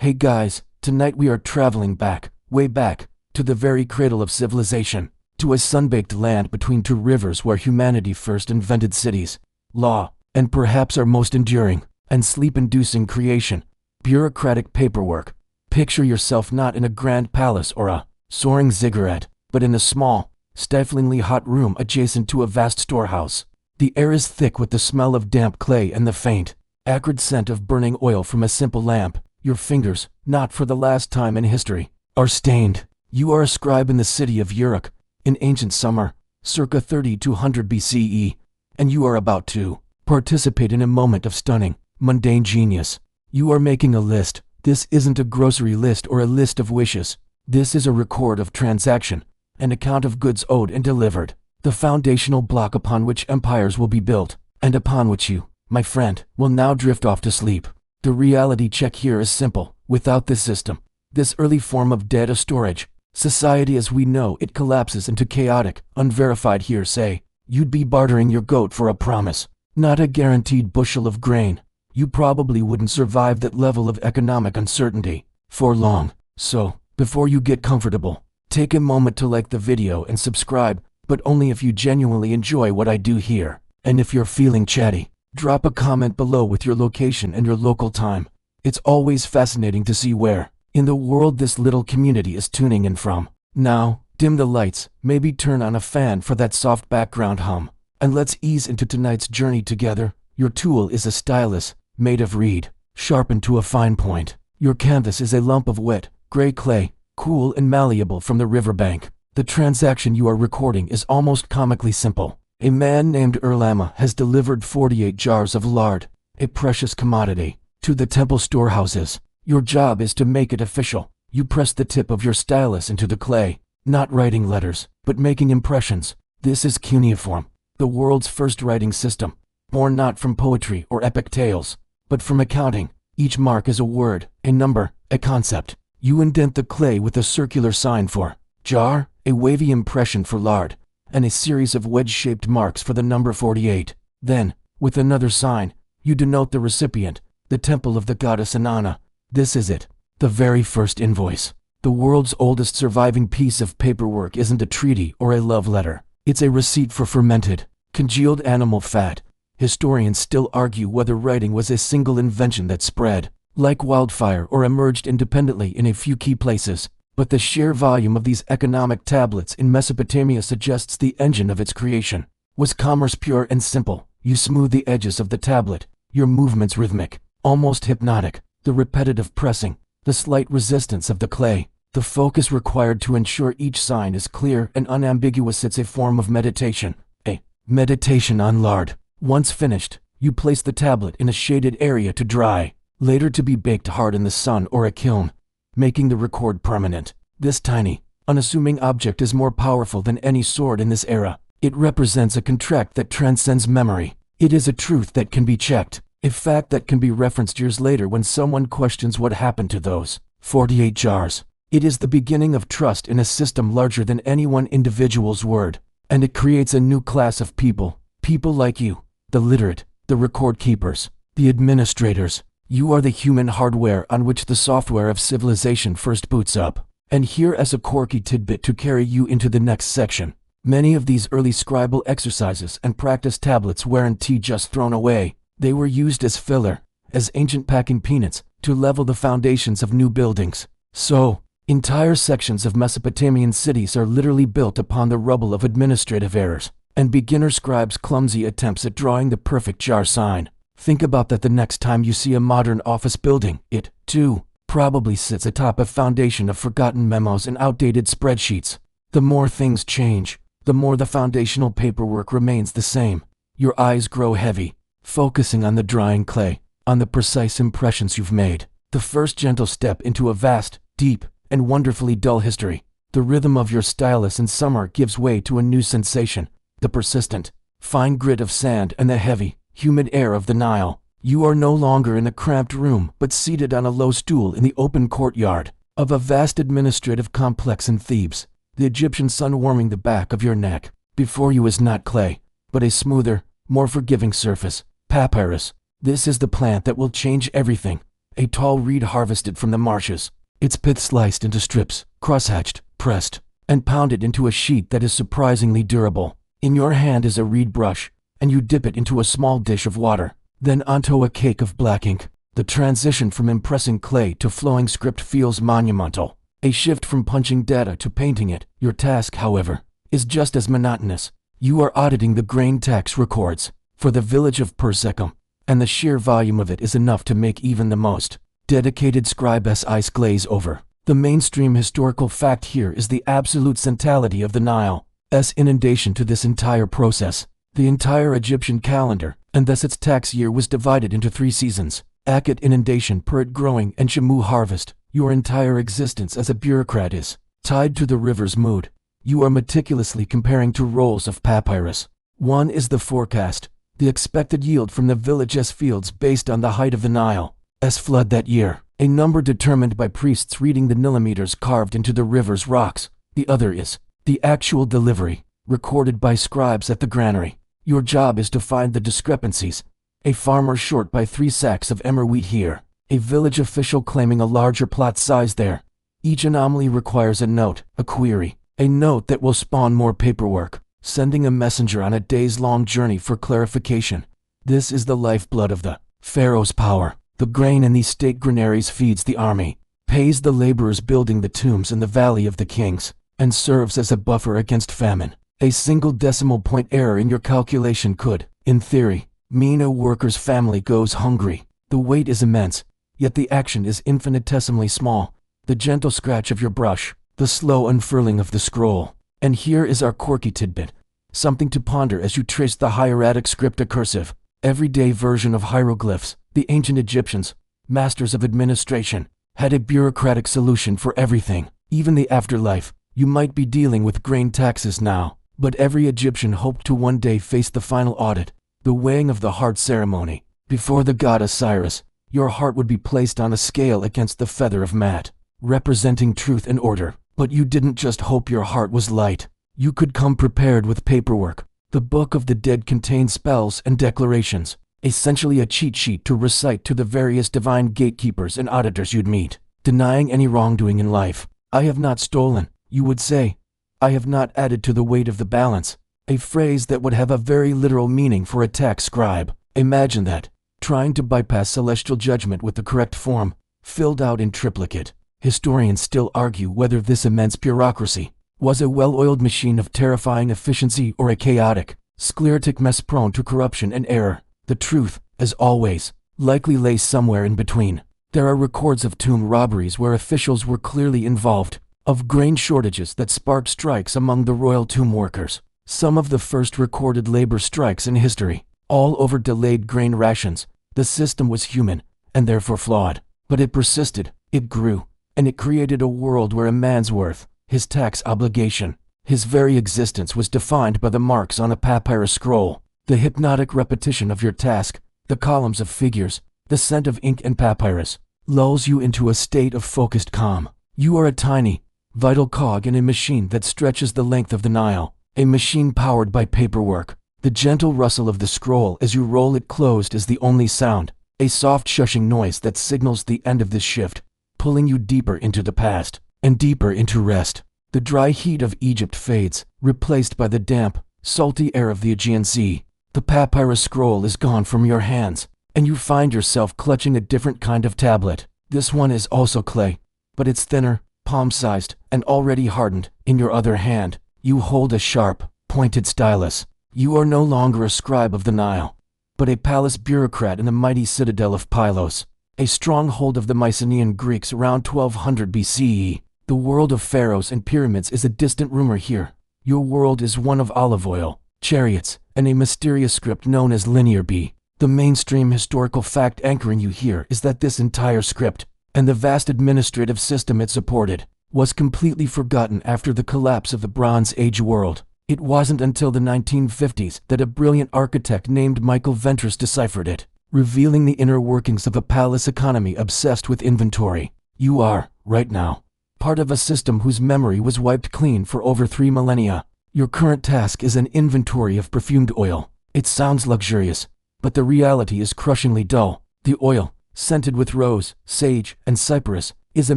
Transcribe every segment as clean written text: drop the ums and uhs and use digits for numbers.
Hey guys, tonight we are traveling back, way back, to the very cradle of civilization, to a sun-baked land between two rivers where humanity first invented cities, law, and perhaps our most enduring and sleep-inducing creation, bureaucratic paperwork. Picture yourself not in a grand palace or a soaring ziggurat, but in a small, stiflingly hot room adjacent to a vast storehouse. The air is thick with the smell of damp clay and the faint, acrid scent of burning oil from a simple lamp. Your fingers, not for the last time in history, are stained. You are a scribe in the city of Uruk, in ancient summer, circa 3200 BCE, and you are about to participate in a moment of stunning, mundane genius. You are making a list. This isn't a grocery list or a list of wishes. This is a record of transaction, an account of goods owed and delivered, the foundational block upon which empires will be built, and upon which you, my friend, will now drift off to sleep. The reality check here is simple. Without this system, this early form of data storage, society as we know it collapses into chaotic, unverified hearsay. You'd be bartering your goat for a promise, not a guaranteed bushel of grain. You probably wouldn't survive that level of economic uncertainty for long. So, before you get comfortable, take a moment to like the video and subscribe, but only if you genuinely enjoy what I do here. And if you're feeling chatty, drop a comment below with your location and your local time. It's always fascinating to see where, in the world, this little community is tuning in from. Now, dim the lights, maybe turn on a fan for that soft background hum, and let's ease into tonight's journey together. Your tool is a stylus, made of reed, sharpened to a fine point. Your canvas is a lump of wet, gray clay, cool and malleable from the riverbank. The transaction you are recording is almost comically simple. A man named Erlama has delivered 48 jars of lard, a precious commodity, to the temple storehouses. Your job is to make it official. You press the tip of your stylus into the clay, not writing letters, but making impressions. This is cuneiform, the world's first writing system, born not from poetry or epic tales, but from accounting. Each mark is a word, a number, a concept. You indent the clay with a circular sign for jar, a wavy impression for lard, and a series of wedge-shaped marks for the number 48. Then, with another sign, you denote the recipient, the temple of the goddess Inanna. This is it, the very first invoice. The world's oldest surviving piece of paperwork isn't a treaty or a love letter. It's a receipt for fermented, congealed animal fat. Historians still argue whether writing was a single invention that spread like wildfire or emerged independently in a few key places. But the sheer volume of these economic tablets in Mesopotamia suggests the engine of its creation was commerce pure and simple. You smooth the edges of the tablet, your movements rhythmic, almost hypnotic, the repetitive pressing, the slight resistance of the clay, the focus required to ensure each sign is clear and unambiguous. It's a form of meditation, a meditation on lard. Once finished, you place the tablet in a shaded area to dry, later to be baked hard in the sun or a kiln, making the record permanent. This tiny, unassuming object is more powerful than any sword in this era. It represents a contract that transcends memory. It is a truth that can be checked, a fact that can be referenced years later when someone questions what happened to those 48 jars. It is the beginning of trust in a system larger than any one individual's word, and it creates a new class of people like you, the literate, the record keepers, the administrators. You are the human hardware on which the software of civilization first boots up. And here as a quirky tidbit to carry you into the next section, many of these early scribal exercises and practice tablets weren't just thrown away. They were used as filler, as ancient packing peanuts, to level the foundations of new buildings. So, entire sections of Mesopotamian cities are literally built upon the rubble of administrative errors and beginner scribes' clumsy attempts at drawing the perfect jar sign. Think about that the next time you see a modern office building. It, too, probably sits atop a foundation of forgotten memos and outdated spreadsheets. The more things change, the more the foundational paperwork remains the same. Your eyes grow heavy, focusing on the drying clay, on the precise impressions you've made. The first gentle step into a vast, deep, and wonderfully dull history. The rhythm of your stylus in summer gives way to a new sensation, the persistent, fine grit of sand and the heavy, humid air of the Nile. You are no longer in a cramped room, but seated on a low stool in the open courtyard of a vast administrative complex in Thebes. The Egyptian sun warming the back of your neck. Before you is not clay, but a smoother, more forgiving surface, papyrus. This is the plant that will change everything. A tall reed harvested from the marshes, its pith sliced into strips, crosshatched, pressed, and pounded into a sheet that is surprisingly durable. In your hand is a reed brush, and you dip it into a small dish of water, then onto a cake of black ink. The transition from impressing clay to flowing script feels monumental. A shift from punching data to painting it. Your task, however, is just as monotonous. You are auditing the grain tax records for the village of Persecum, and the sheer volume of it is enough to make even the most dedicated scribe's eyes glaze over. The mainstream historical fact here is the absolute centrality of the Nile's inundation to this entire process. The entire Egyptian calendar, and thus its tax year, was divided into 3 seasons: Akhet inundation, Purit growing, and Shamu harvest. Your entire existence as a bureaucrat is tied to the river's mood. You are meticulously comparing 2 rolls of papyrus. One is the forecast, the expected yield from the village's fields based on the height of the Nile's flood that year, a number determined by priests reading the millimeters carved into the river's rocks. The other is the actual delivery, recorded by scribes at the granary. Your job is to find the discrepancies. A farmer short by 3 sacks of emmer wheat here, a village official claiming a larger plot size there. Each anomaly requires a note, a query, a note that will spawn more paperwork, sending a messenger on a days-long journey for clarification. This is the lifeblood of the pharaoh's power. The grain in these state granaries feeds the army, pays the laborers building the tombs in the Valley of the Kings, and serves as a buffer against famine. A single decimal point error in your calculation could, in theory, mean a worker's family goes hungry. The weight is immense, yet the action is infinitesimally small. The gentle scratch of your brush, the slow unfurling of the scroll. And here is our quirky tidbit, something to ponder as you trace the hieratic script, a cursive, everyday version of hieroglyphs. The ancient Egyptians, masters of administration, had a bureaucratic solution for everything, even the afterlife. You might be dealing with grain taxes now, but every Egyptian hoped to one day face the final audit, the weighing of the heart ceremony. Before the god Osiris, your heart would be placed on a scale against the feather of Mat, representing truth and order. But you didn't just hope your heart was light. You could come prepared with paperwork. The Book of the Dead contains spells and declarations, essentially a cheat sheet to recite to the various divine gatekeepers and auditors you'd meet, denying any wrongdoing in life. I have not stolen, you would say. I have not added to the weight of the balance, a phrase that would have a very literal meaning for a tax scribe. Imagine that, trying to bypass celestial judgment with the correct form, filled out in triplicate. Historians still argue whether this immense bureaucracy was a well-oiled machine of terrifying efficiency or a chaotic, sclerotic mess prone to corruption and error. The truth, as always, likely lays somewhere in between. There are records of tomb robberies where officials were clearly involved, of grain shortages that sparked strikes among the royal tomb workers, some of the first recorded labor strikes in history, all over delayed grain rations. The system was human, and therefore flawed, but it persisted, it grew, and it created a world where a man's worth, his tax obligation, his very existence was defined by the marks on a papyrus scroll. The hypnotic repetition of your task, the columns of figures, the scent of ink and papyrus, lulls you into a state of focused calm. You are a tiny, vital cog in a machine that stretches the length of the Nile, a machine powered by paperwork. The gentle rustle of the scroll as you roll it closed is the only sound, a soft shushing noise that signals the end of this shift, pulling you deeper into the past, and deeper into rest. The dry heat of Egypt fades, replaced by the damp, salty air of the Aegean Sea. The papyrus scroll is gone from your hands, and you find yourself clutching a different kind of tablet. This one is also clay, but it's thinner, palm-sized, and already hardened. In your other hand, you hold a sharp, pointed stylus. You are no longer a scribe of the Nile, but a palace bureaucrat in the mighty citadel of Pylos, a stronghold of the Mycenaean Greeks around 1200 BCE. The world of pharaohs and pyramids is a distant rumor here. Your world is one of olive oil, chariots, and a mysterious script known as Linear B. The mainstream historical fact anchoring you here is that this entire script, and the vast administrative system it supported, was completely forgotten after the collapse of the Bronze Age world. It wasn't until the 1950s that a brilliant architect named Michael Ventris deciphered it, revealing the inner workings of a palace economy obsessed with inventory. You are, right now, part of a system whose memory was wiped clean for over 3 millennia. Your current task is an inventory of perfumed oil. It sounds luxurious, but the reality is crushingly dull. The oil, scented with rose, sage, and cypress, is a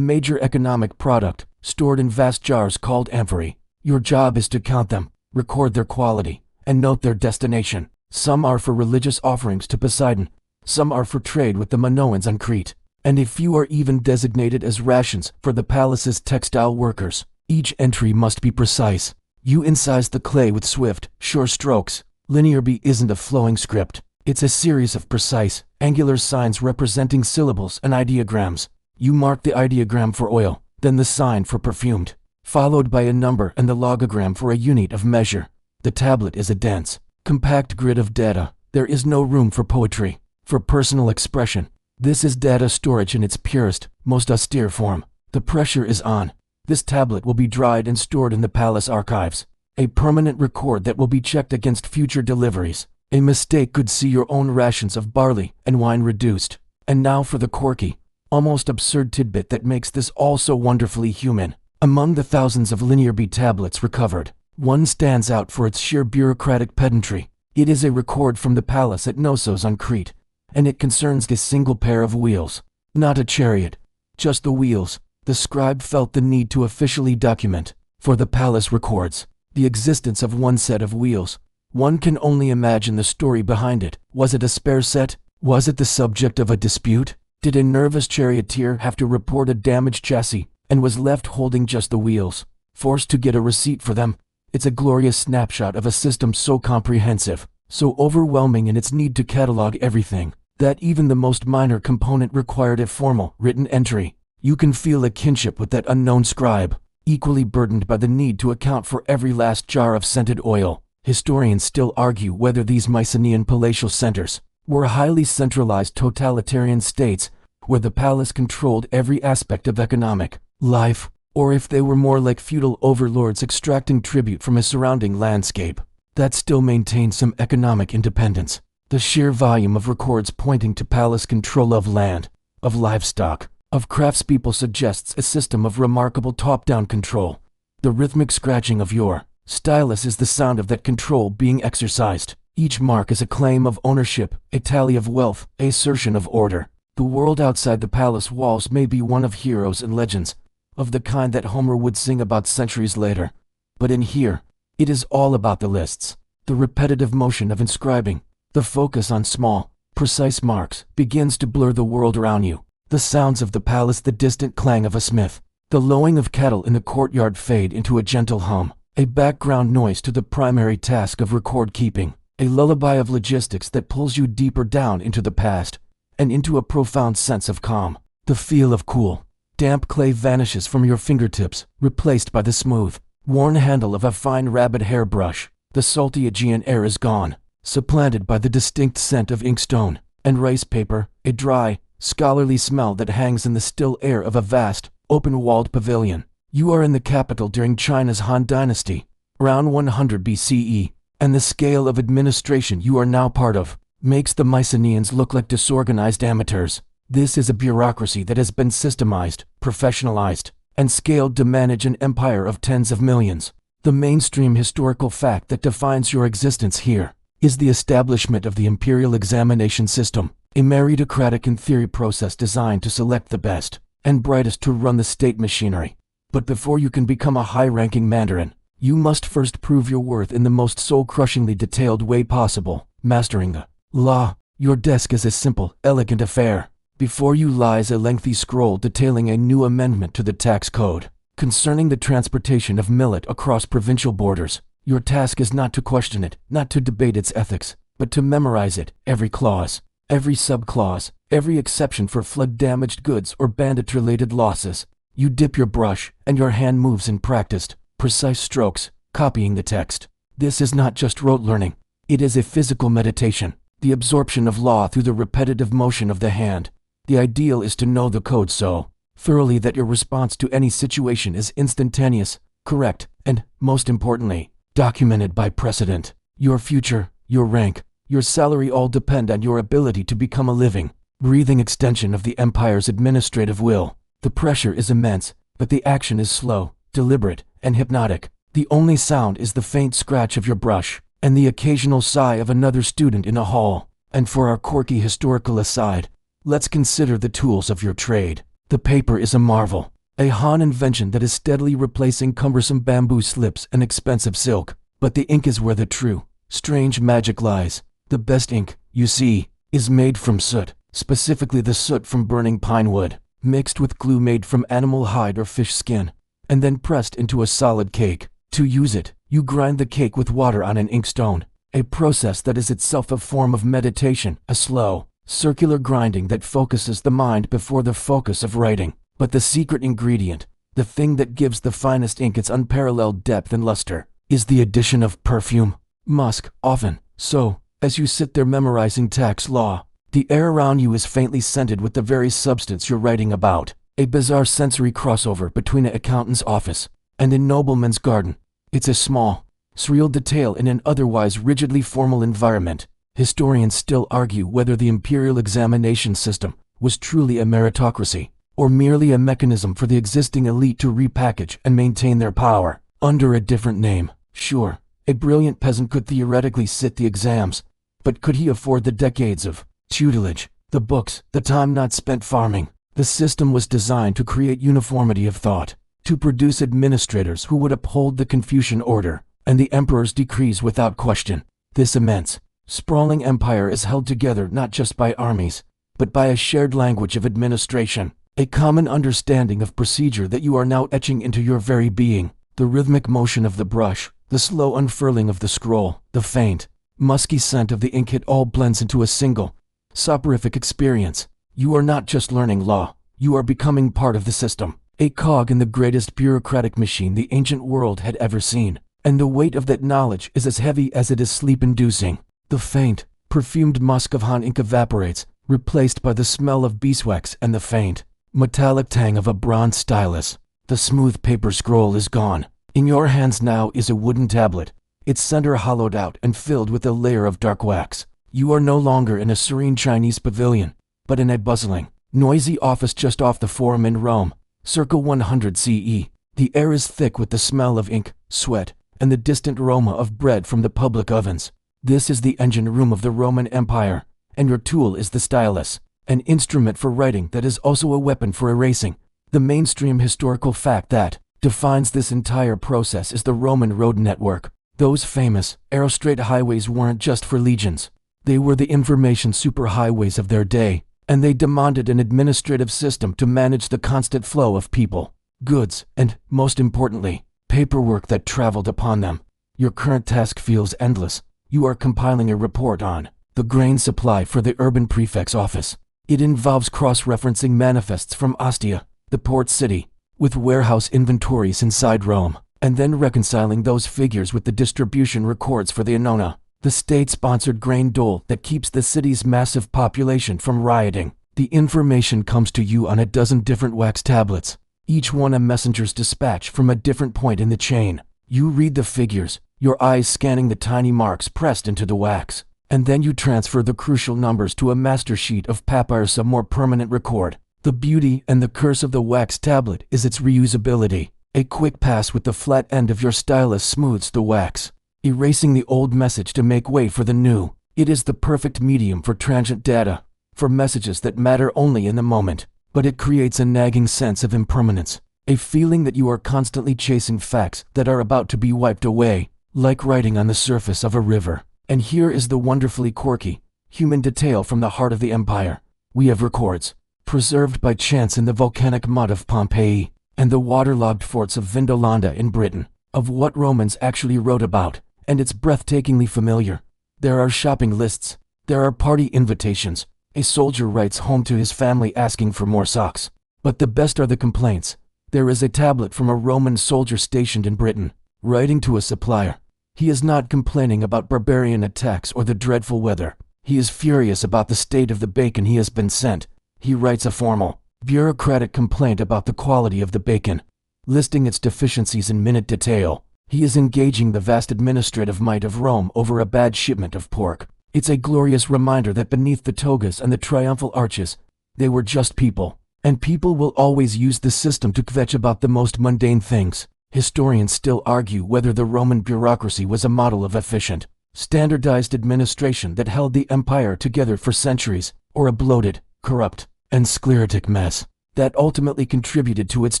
major economic product, stored in vast jars called amphorae. Your job is to count them, record their quality, and note their destination. Some are for religious offerings to Poseidon, some are for trade with the Minoans on Crete, and a few are even designated as rations for the palace's textile workers. Each entry must be precise. You incise the clay with swift, sure strokes. Linear B isn't a flowing script. It's a series of precise, angular signs representing syllables and ideograms. You mark the ideogram for oil, then the sign for perfumed, followed by a number and the logogram for a unit of measure. The tablet is a dense, compact grid of data. There is no room for poetry, for personal expression. This is data storage in its purest, most austere form. The pressure is on. This tablet will be dried and stored in the palace archives, a permanent record that will be checked against future deliveries. A mistake could see your own rations of barley and wine reduced. And now for the quirky, almost absurd tidbit that makes this all so wonderfully human. Among the thousands of Linear B tablets recovered, one stands out for its sheer bureaucratic pedantry. It is a record from the palace at Knossos on Crete, and it concerns a single pair of wheels. Not a chariot, just the wheels. The scribe felt the need to officially document, for the palace records, the existence of one set of wheels. One can only imagine the story behind it. Was it a spare set? Was it the subject of a dispute? Did a nervous charioteer have to report a damaged chassis, and was left holding just the wheels, forced to get a receipt for them? It's a glorious snapshot of a system so comprehensive, so overwhelming in its need to catalog everything, that even the most minor component required a formal, written entry. You can feel a kinship with that unknown scribe, equally burdened by the need to account for every last jar of scented oil. Historians still argue whether these Mycenaean palatial centers were highly centralized totalitarian states where the palace controlled every aspect of economic life, or if they were more like feudal overlords extracting tribute from a surrounding landscape that still maintained some economic independence. The sheer volume of records pointing to palace control of land, of livestock, of craftspeople suggests a system of remarkable top-down control. The rhythmic scratching of your stylus is the sound of that control being exercised. Each mark is a claim of ownership, a tally of wealth, a assertion of order. The world outside the palace walls may be one of heroes and legends, of the kind that Homer would sing about centuries later. But in here, it is all about the lists. The repetitive motion of inscribing, the focus on small, precise marks, begins to blur the world around you. The sounds of the palace, the distant clang of a smith, the lowing of cattle in the courtyard fade into a gentle hum, a background noise to the primary task of record keeping, a lullaby of logistics that pulls you deeper down into the past and into a profound sense of calm. The feel of cool, damp clay vanishes from your fingertips, replaced by the smooth, worn handle of a fine rabbit hair brush. The salty Aegean air is gone, supplanted by the distinct scent of inkstone and rice paper, a dry, scholarly smell that hangs in the still air of a vast, open-walled pavilion. You are in the capital during China's Han Dynasty, around 100 BCE, and the scale of administration you are now part of makes the Mycenaeans look like disorganized amateurs. This is a bureaucracy that has been systemized, professionalized, and scaled to manage an empire of tens of millions. The mainstream historical fact that defines your existence here is the establishment of the imperial examination system, a meritocratic in theory process designed to select the best and brightest to run the state machinery. But before you can become a high-ranking mandarin, you must first prove your worth in the most soul-crushingly detailed way possible, mastering the law. Your desk is a simple, elegant affair. Before you lies a lengthy scroll detailing a new amendment to the tax code concerning the transportation of millet across provincial borders. Your task is not to question it, not to debate its ethics, but to memorize it, every clause, every subclause, every exception for flood-damaged goods or bandit-related losses. You dip your brush, and your hand moves in practiced, precise strokes, copying the text. This is not just rote learning. It is a physical meditation, the absorption of law through the repetitive motion of the hand. The ideal is to know the code so thoroughly that your response to any situation is instantaneous, correct, and, most importantly, documented by precedent. Your future, your rank, your salary all depend on your ability to become a living, breathing extension of the empire's administrative will. The pressure is immense, but the action is slow, deliberate, and hypnotic. The only sound is the faint scratch of your brush, and the occasional sigh of another student in a hall. And for our quirky historical aside, Let's consider the tools of your trade. The paper is a marvel, a Han invention that is steadily replacing cumbersome bamboo slips and expensive silk. But the ink is where the true, strange magic lies. The best ink, you see, is made from soot, specifically the soot from burning pine wood, mixed with glue made from animal hide or fish skin, and then pressed into a solid cake. To use it, you grind the cake with water on an inkstone, a process that is itself a form of meditation, a slow, circular grinding that focuses the mind before the focus of writing. But the secret ingredient, the thing that gives the finest ink its unparalleled depth and luster, is the addition of perfume, musk, often. So, as you sit there memorizing tax law, the air around you is faintly scented with the very substance you're writing about, a bizarre sensory crossover between an accountant's office and a nobleman's garden. It's a small, surreal detail in an otherwise rigidly formal environment. Historians still argue whether the imperial examination system was truly a meritocracy, or merely a mechanism for the existing elite to repackage and maintain their power under a different name. Sure, a brilliant peasant could theoretically sit the exams, but could he afford the decades of tutelage, the books, the time not spent farming? The system was designed to create uniformity of thought, to produce administrators who would uphold the Confucian order and the emperor's decrees without question. This immense, sprawling empire is held together not just by armies, but by a shared language of administration, a common understanding of procedure that you are now etching into your very being. The rhythmic motion of the brush, the slow unfurling of the scroll, the faint, musky scent of the ink, it all blends into a single, soporific experience. You are not just learning law, you are becoming part of the system, a cog in the greatest bureaucratic machine the ancient world had ever seen. And the weight of that knowledge is as heavy as it is sleep-inducing. The faint, perfumed musk of Han ink evaporates, replaced by the smell of beeswax and the faint, metallic tang of a bronze stylus. The smooth paper scroll is gone. In your hands now is a wooden tablet, its center hollowed out and filled with a layer of dark wax. You are no longer in a serene Chinese pavilion, but in a bustling, noisy office just off the Forum in Rome, circa 100 CE. The air is thick with the smell of ink, sweat, and the distant aroma of bread from the public ovens. This is the engine room of the Roman Empire, and your tool is the stylus, an instrument for writing that is also a weapon for erasing. The mainstream historical fact that defines this entire process is the Roman road network. Those famous, arrow-straight highways weren't just for legions. They were the information superhighways of their day, and they demanded an administrative system to manage the constant flow of people, goods, and, most importantly, paperwork that traveled upon them. Your current task feels endless. You are compiling a report on the grain supply for the urban prefect's office. It involves cross-referencing manifests from Ostia, the port city, with warehouse inventories inside Rome, and then reconciling those figures with the distribution records for the Annona, the state-sponsored grain dole that keeps the city's massive population from rioting. The information comes to you on a dozen different wax tablets, each one a messenger's dispatch from a different point in the chain. You read the figures, your eyes scanning the tiny marks pressed into the wax, and then you transfer the crucial numbers to a master sheet of papyrus, a more permanent record. The beauty and the curse of the wax tablet is its reusability. A quick pass with the flat end of your stylus smooths the wax, erasing the old message to make way for the new. It is the perfect medium for transient data, for messages that matter only in the moment, but it creates a nagging sense of impermanence, a feeling that you are constantly chasing facts that are about to be wiped away, like writing on the surface of a river. And here is the wonderfully quirky, human detail from the heart of the empire. We have records, preserved by chance in the volcanic mud of Pompeii and the waterlogged forts of Vindolanda in Britain, of what Romans actually wrote about, and it's breathtakingly familiar. There are shopping lists, there are party invitations, a soldier writes home to his family asking for more socks. But the best are the complaints. There is a tablet from a Roman soldier stationed in Britain, writing to a supplier. He is not complaining about barbarian attacks or the dreadful weather. He is furious about the state of the bacon he has been sent. He writes a formal, bureaucratic complaint about the quality of the bacon, listing its deficiencies in minute detail. He is engaging the vast administrative might of Rome over a bad shipment of pork. It's a glorious reminder that beneath the togas and the triumphal arches, they were just people, and people will always use the system to kvetch about the most mundane things. Historians still argue whether the Roman bureaucracy was a model of efficient, standardized administration that held the empire together for centuries, or a bloated, corrupt, and sclerotic mess that ultimately contributed to its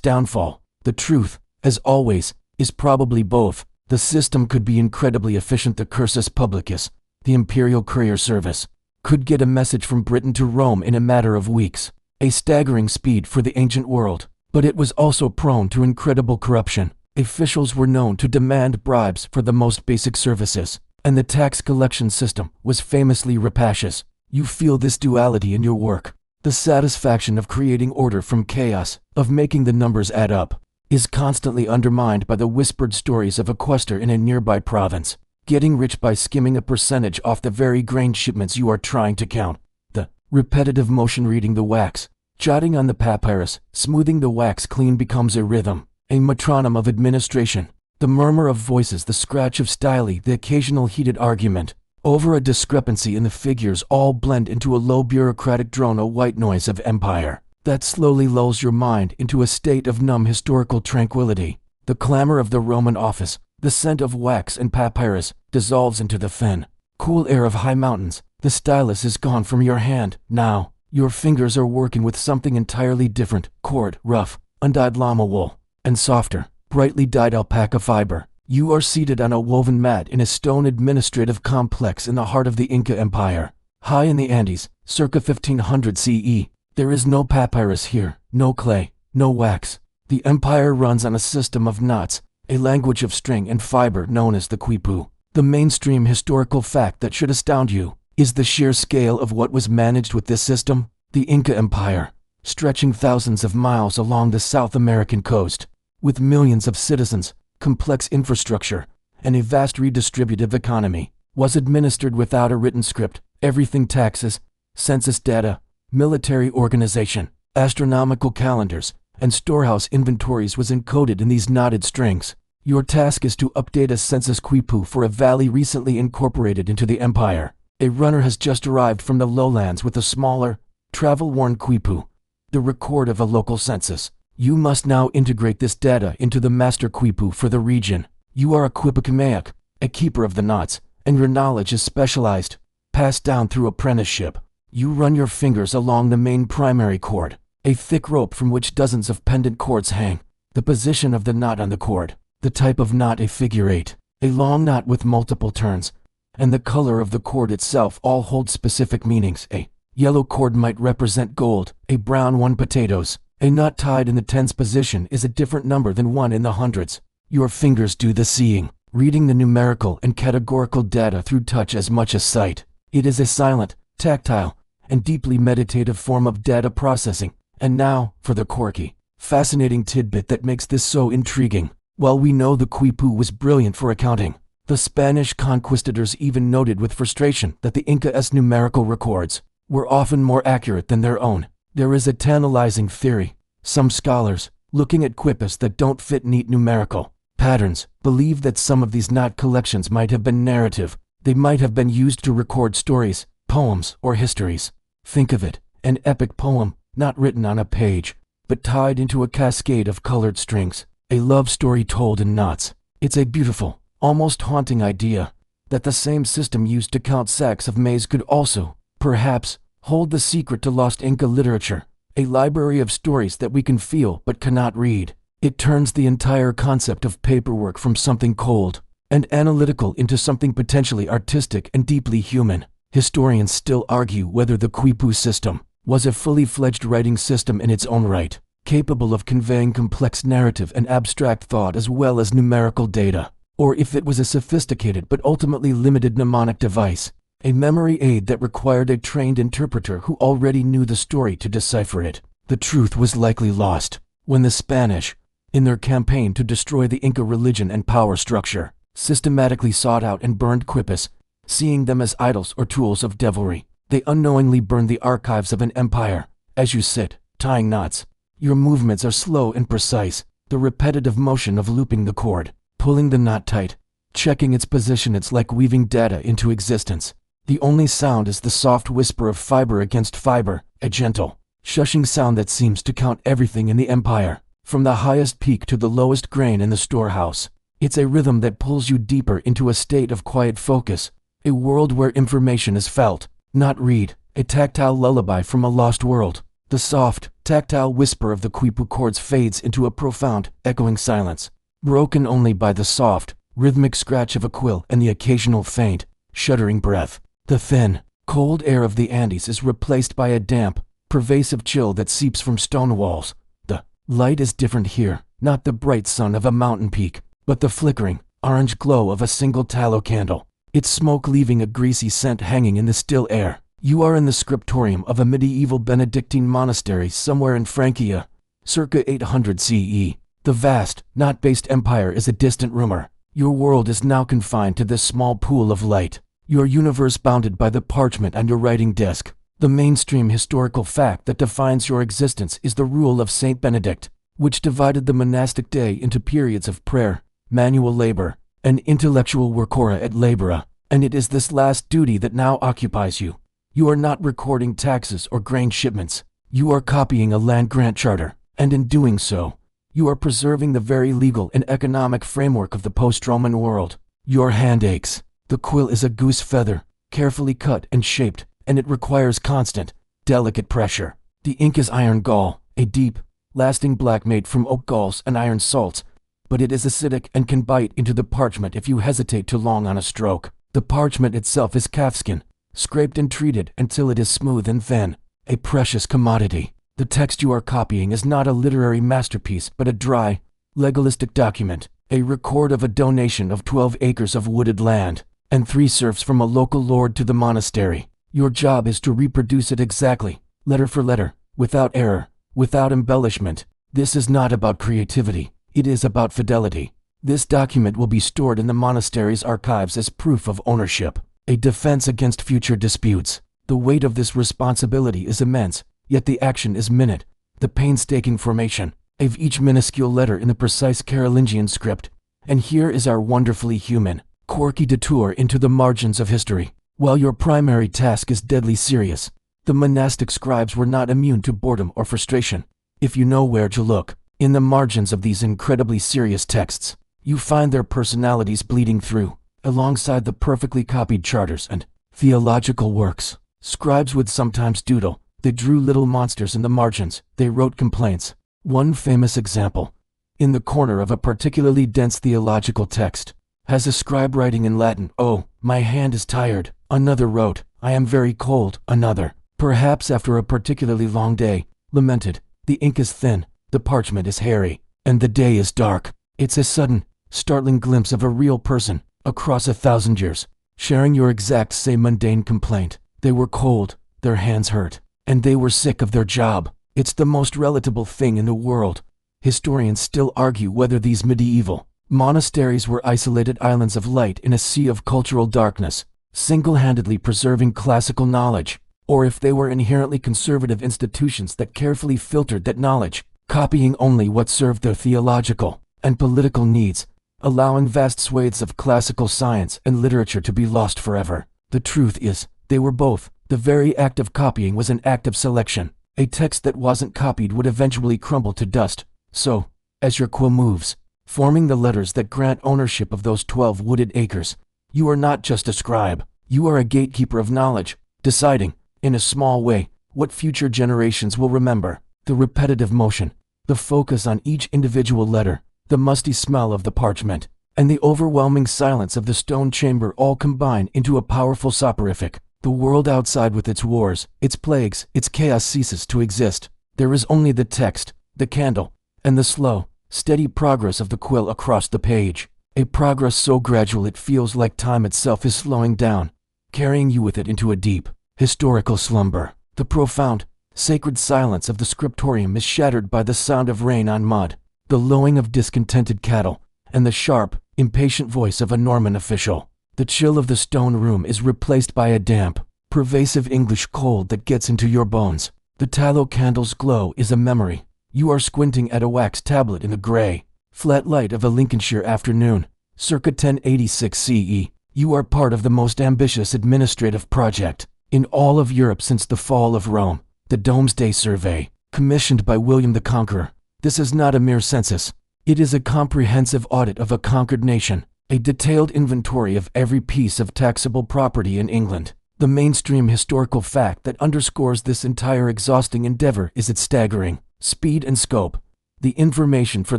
downfall. The truth, as always, is probably both. The system could be incredibly efficient. The cursus publicus, the imperial courier service, could get a message from Britain to Rome in a matter of weeks, a staggering speed for the ancient world. But it was also prone to incredible corruption. Officials were known to demand bribes for the most basic services, and the tax collection system was famously rapacious. You feel this duality in your work. The satisfaction of creating order from chaos, of making the numbers add up, is constantly undermined by the whispered stories of a quester in a nearby province, getting rich by skimming a percentage off the very grain shipments you are trying to count. The repetitive motion reading the wax, jotting on the papyrus, smoothing the wax clean becomes a rhythm, a metronome of administration. The murmur of voices, the scratch of style, the occasional heated argument over a discrepancy in the figures all blend into a low bureaucratic drone, a white noise of empire that slowly lulls your mind into a state of numb historical tranquility. The clamor of the Roman office, the scent of wax and papyrus, dissolves into the thin, cool air of high mountains. The stylus is gone from your hand. Now, your fingers are working with something entirely different: cord, rough, undyed llama wool, and softer, brightly dyed alpaca fiber. You are seated on a woven mat in a stone administrative complex in the heart of the Inca Empire, high in the Andes, circa 1500 CE. There is no papyrus here, no clay, no wax. The empire runs on a system of knots, a language of string and fiber known as the quipu. The mainstream historical fact that should astound you is the sheer scale of what was managed with this system. The Inca Empire, stretching thousands of miles along the South American coast, with millions of citizens, complex infrastructure, and a vast redistributive economy, was administered without a written script. Everything: taxes, census data, military organization, astronomical calendars, and storehouse inventories was encoded in these knotted strings. Your task is to update a census quipu for a valley recently incorporated into the empire. A runner has just arrived from the lowlands with a smaller, travel-worn quipu, the record of a local census. You must now integrate this data into the master quipu for the region. You are a quipukamaic, a keeper of the knots, and your knowledge is specialized, passed down through apprenticeship. You run your fingers along the main primary cord, a thick rope from which dozens of pendant cords hang. The position of the knot on the cord, the type of knot, a figure eight, a long knot with multiple turns, and the color of the cord itself all hold specific meanings. A yellow cord might represent gold, a brown one potatoes. A knot tied in the tens position is a different number than one in the hundreds. Your fingers do the seeing, reading the numerical and categorical data through touch as much as sight. It is a silent, tactile, and deeply meditative form of data processing. And now, for the quirky, fascinating tidbit that makes this so intriguing. While we know the quipu was brilliant for accounting, the Spanish conquistadors even noted with frustration that the Inca's numerical records were often more accurate than their own. There is a tantalizing theory. Some scholars, looking at quipus that don't fit neat numerical patterns, believe that some of these knot collections might have been narrative. They might have been used to record stories, poems, or histories. Think of it, an epic poem, not written on a page, but tied into a cascade of colored strings, a love story told in knots. It's a beautiful, almost haunting idea that the same system used to count sacks of maize could also, perhaps, hold the secret to lost Inca literature, a library of stories that we can feel but cannot read. It turns the entire concept of paperwork from something cold and analytical into something potentially artistic and deeply human. Historians still argue whether the quipu system was a fully fledged writing system in its own right, capable of conveying complex narrative and abstract thought as well as numerical data, or if it was a sophisticated but ultimately limited mnemonic device, a memory aid that required a trained interpreter who already knew the story to decipher it. The truth was likely lost when the Spanish, in their campaign to destroy the Inca religion and power structure, systematically sought out and burned quipus, seeing them as idols or tools of devilry. They unknowingly burned the archives of an empire. As you sit, tying knots, your movements are slow and precise, the repetitive motion of looping the cord, pulling the knot tight, checking its position. It's like weaving data into existence. The only sound is the soft whisper of fiber against fiber, a gentle, shushing sound that seems to count everything in the empire, from the highest peak to the lowest grain in the storehouse. It's a rhythm that pulls you deeper into a state of quiet focus, a world where information is felt, not read, a tactile lullaby from a lost world. The soft, tactile whisper of the quipu chords fades into a profound, echoing silence, broken only by the soft, rhythmic scratch of a quill and the occasional faint, shuddering breath. The thin, cold air of the Andes is replaced by a damp, pervasive chill that seeps from stone walls. The light is different here, not the bright sun of a mountain peak, but the flickering, orange glow of a single tallow candle, its smoke leaving a greasy scent hanging in the still air. You are in the scriptorium of a medieval Benedictine monastery somewhere in Francia, circa 800 CE. The vast, not-based empire is a distant rumor. Your world is now confined to this small pool of light, your universe bounded by the parchment on your writing desk. The mainstream historical fact that defines your existence is the rule of Saint Benedict, which divided the monastic day into periods of prayer, manual labor, and intellectual workora et labora, and it is this last duty that now occupies you. You are not recording taxes or grain shipments. You are copying a land grant charter, and in doing so, you are preserving the very legal and economic framework of the post-Roman world. Your hand aches. The quill is a goose feather, carefully cut and shaped, and it requires constant, delicate pressure. The ink is iron gall, a deep, lasting black made from oak galls and iron salts, but it is acidic and can bite into the parchment if you hesitate too long on a stroke. The parchment itself is calfskin, scraped and treated until it is smooth and thin, a precious commodity. The text you are copying is not a literary masterpiece but a dry, legalistic document, a record of a donation of 12 acres of wooded land, and 3 serfs from a local lord to the monastery. Your job is to reproduce it exactly, letter for letter, without error, without embellishment. This is not about creativity, it is about fidelity. This document will be stored in the monastery's archives as proof of ownership, a defense against future disputes. The weight of this responsibility is immense, yet the action is minute. The painstaking formation of each minuscule letter in the precise Carolingian script. And here is our wonderfully human, quirky detour into the margins of history. While your primary task is deadly serious, the monastic scribes were not immune to boredom or frustration. If you know where to look, in the margins of these incredibly serious texts, you find their personalities bleeding through, alongside the perfectly copied charters and theological works. Scribes would sometimes doodle. They drew little monsters in the margins. They wrote complaints. One famous example, in the corner of a particularly dense theological text, has a scribe writing in Latin, "Oh, my hand is tired." Another wrote, "I am very cold." Another, perhaps after a particularly long day, lamented, "The ink is thin, the parchment is hairy, and the day is dark." It's a sudden, startling glimpse of a real person, across 1,000 years, sharing your exact same mundane complaint. They were cold, their hands hurt, and they were sick of their job. It's the most relatable thing in the world. Historians still argue whether these medieval monasteries were isolated islands of light in a sea of cultural darkness, single-handedly preserving classical knowledge, or if they were inherently conservative institutions that carefully filtered that knowledge, copying only what served their theological and political needs, allowing vast swathes of classical science and literature to be lost forever. The truth is, they were both. The very act of copying was an act of selection. A text that wasn't copied would eventually crumble to dust. So, as your quill moves, forming the letters that grant ownership of those 12 wooded acres, you are not just a scribe. You are a gatekeeper of knowledge, deciding, in a small way, what future generations will remember. The repetitive motion, the focus on each individual letter, the musty smell of the parchment, and the overwhelming silence of the stone chamber all combine into a powerful soporific. The world outside with its wars, its plagues, its chaos ceases to exist. There is only the text, the candle, and the slow, steady progress of the quill across the page. A progress so gradual it feels like time itself is slowing down, carrying you with it into a deep, historical slumber. The profound, sacred silence of the scriptorium is shattered by the sound of rain on mud, the lowing of discontented cattle, and the sharp, impatient voice of a Norman official. The chill of the stone room is replaced by a damp, pervasive English cold that gets into your bones. The tallow candle's glow is a memory. You are squinting at a wax tablet in the gray, flat light of a Lincolnshire afternoon, circa 1086 CE. You are part of the most ambitious administrative project in all of Europe since the fall of Rome, the Domesday Survey, commissioned by William the Conqueror. This is not a mere census. It is a comprehensive audit of a conquered nation. A detailed inventory of every piece of taxable property in England. The mainstream historical fact that underscores this entire exhausting endeavor is its staggering speed and scope. The information for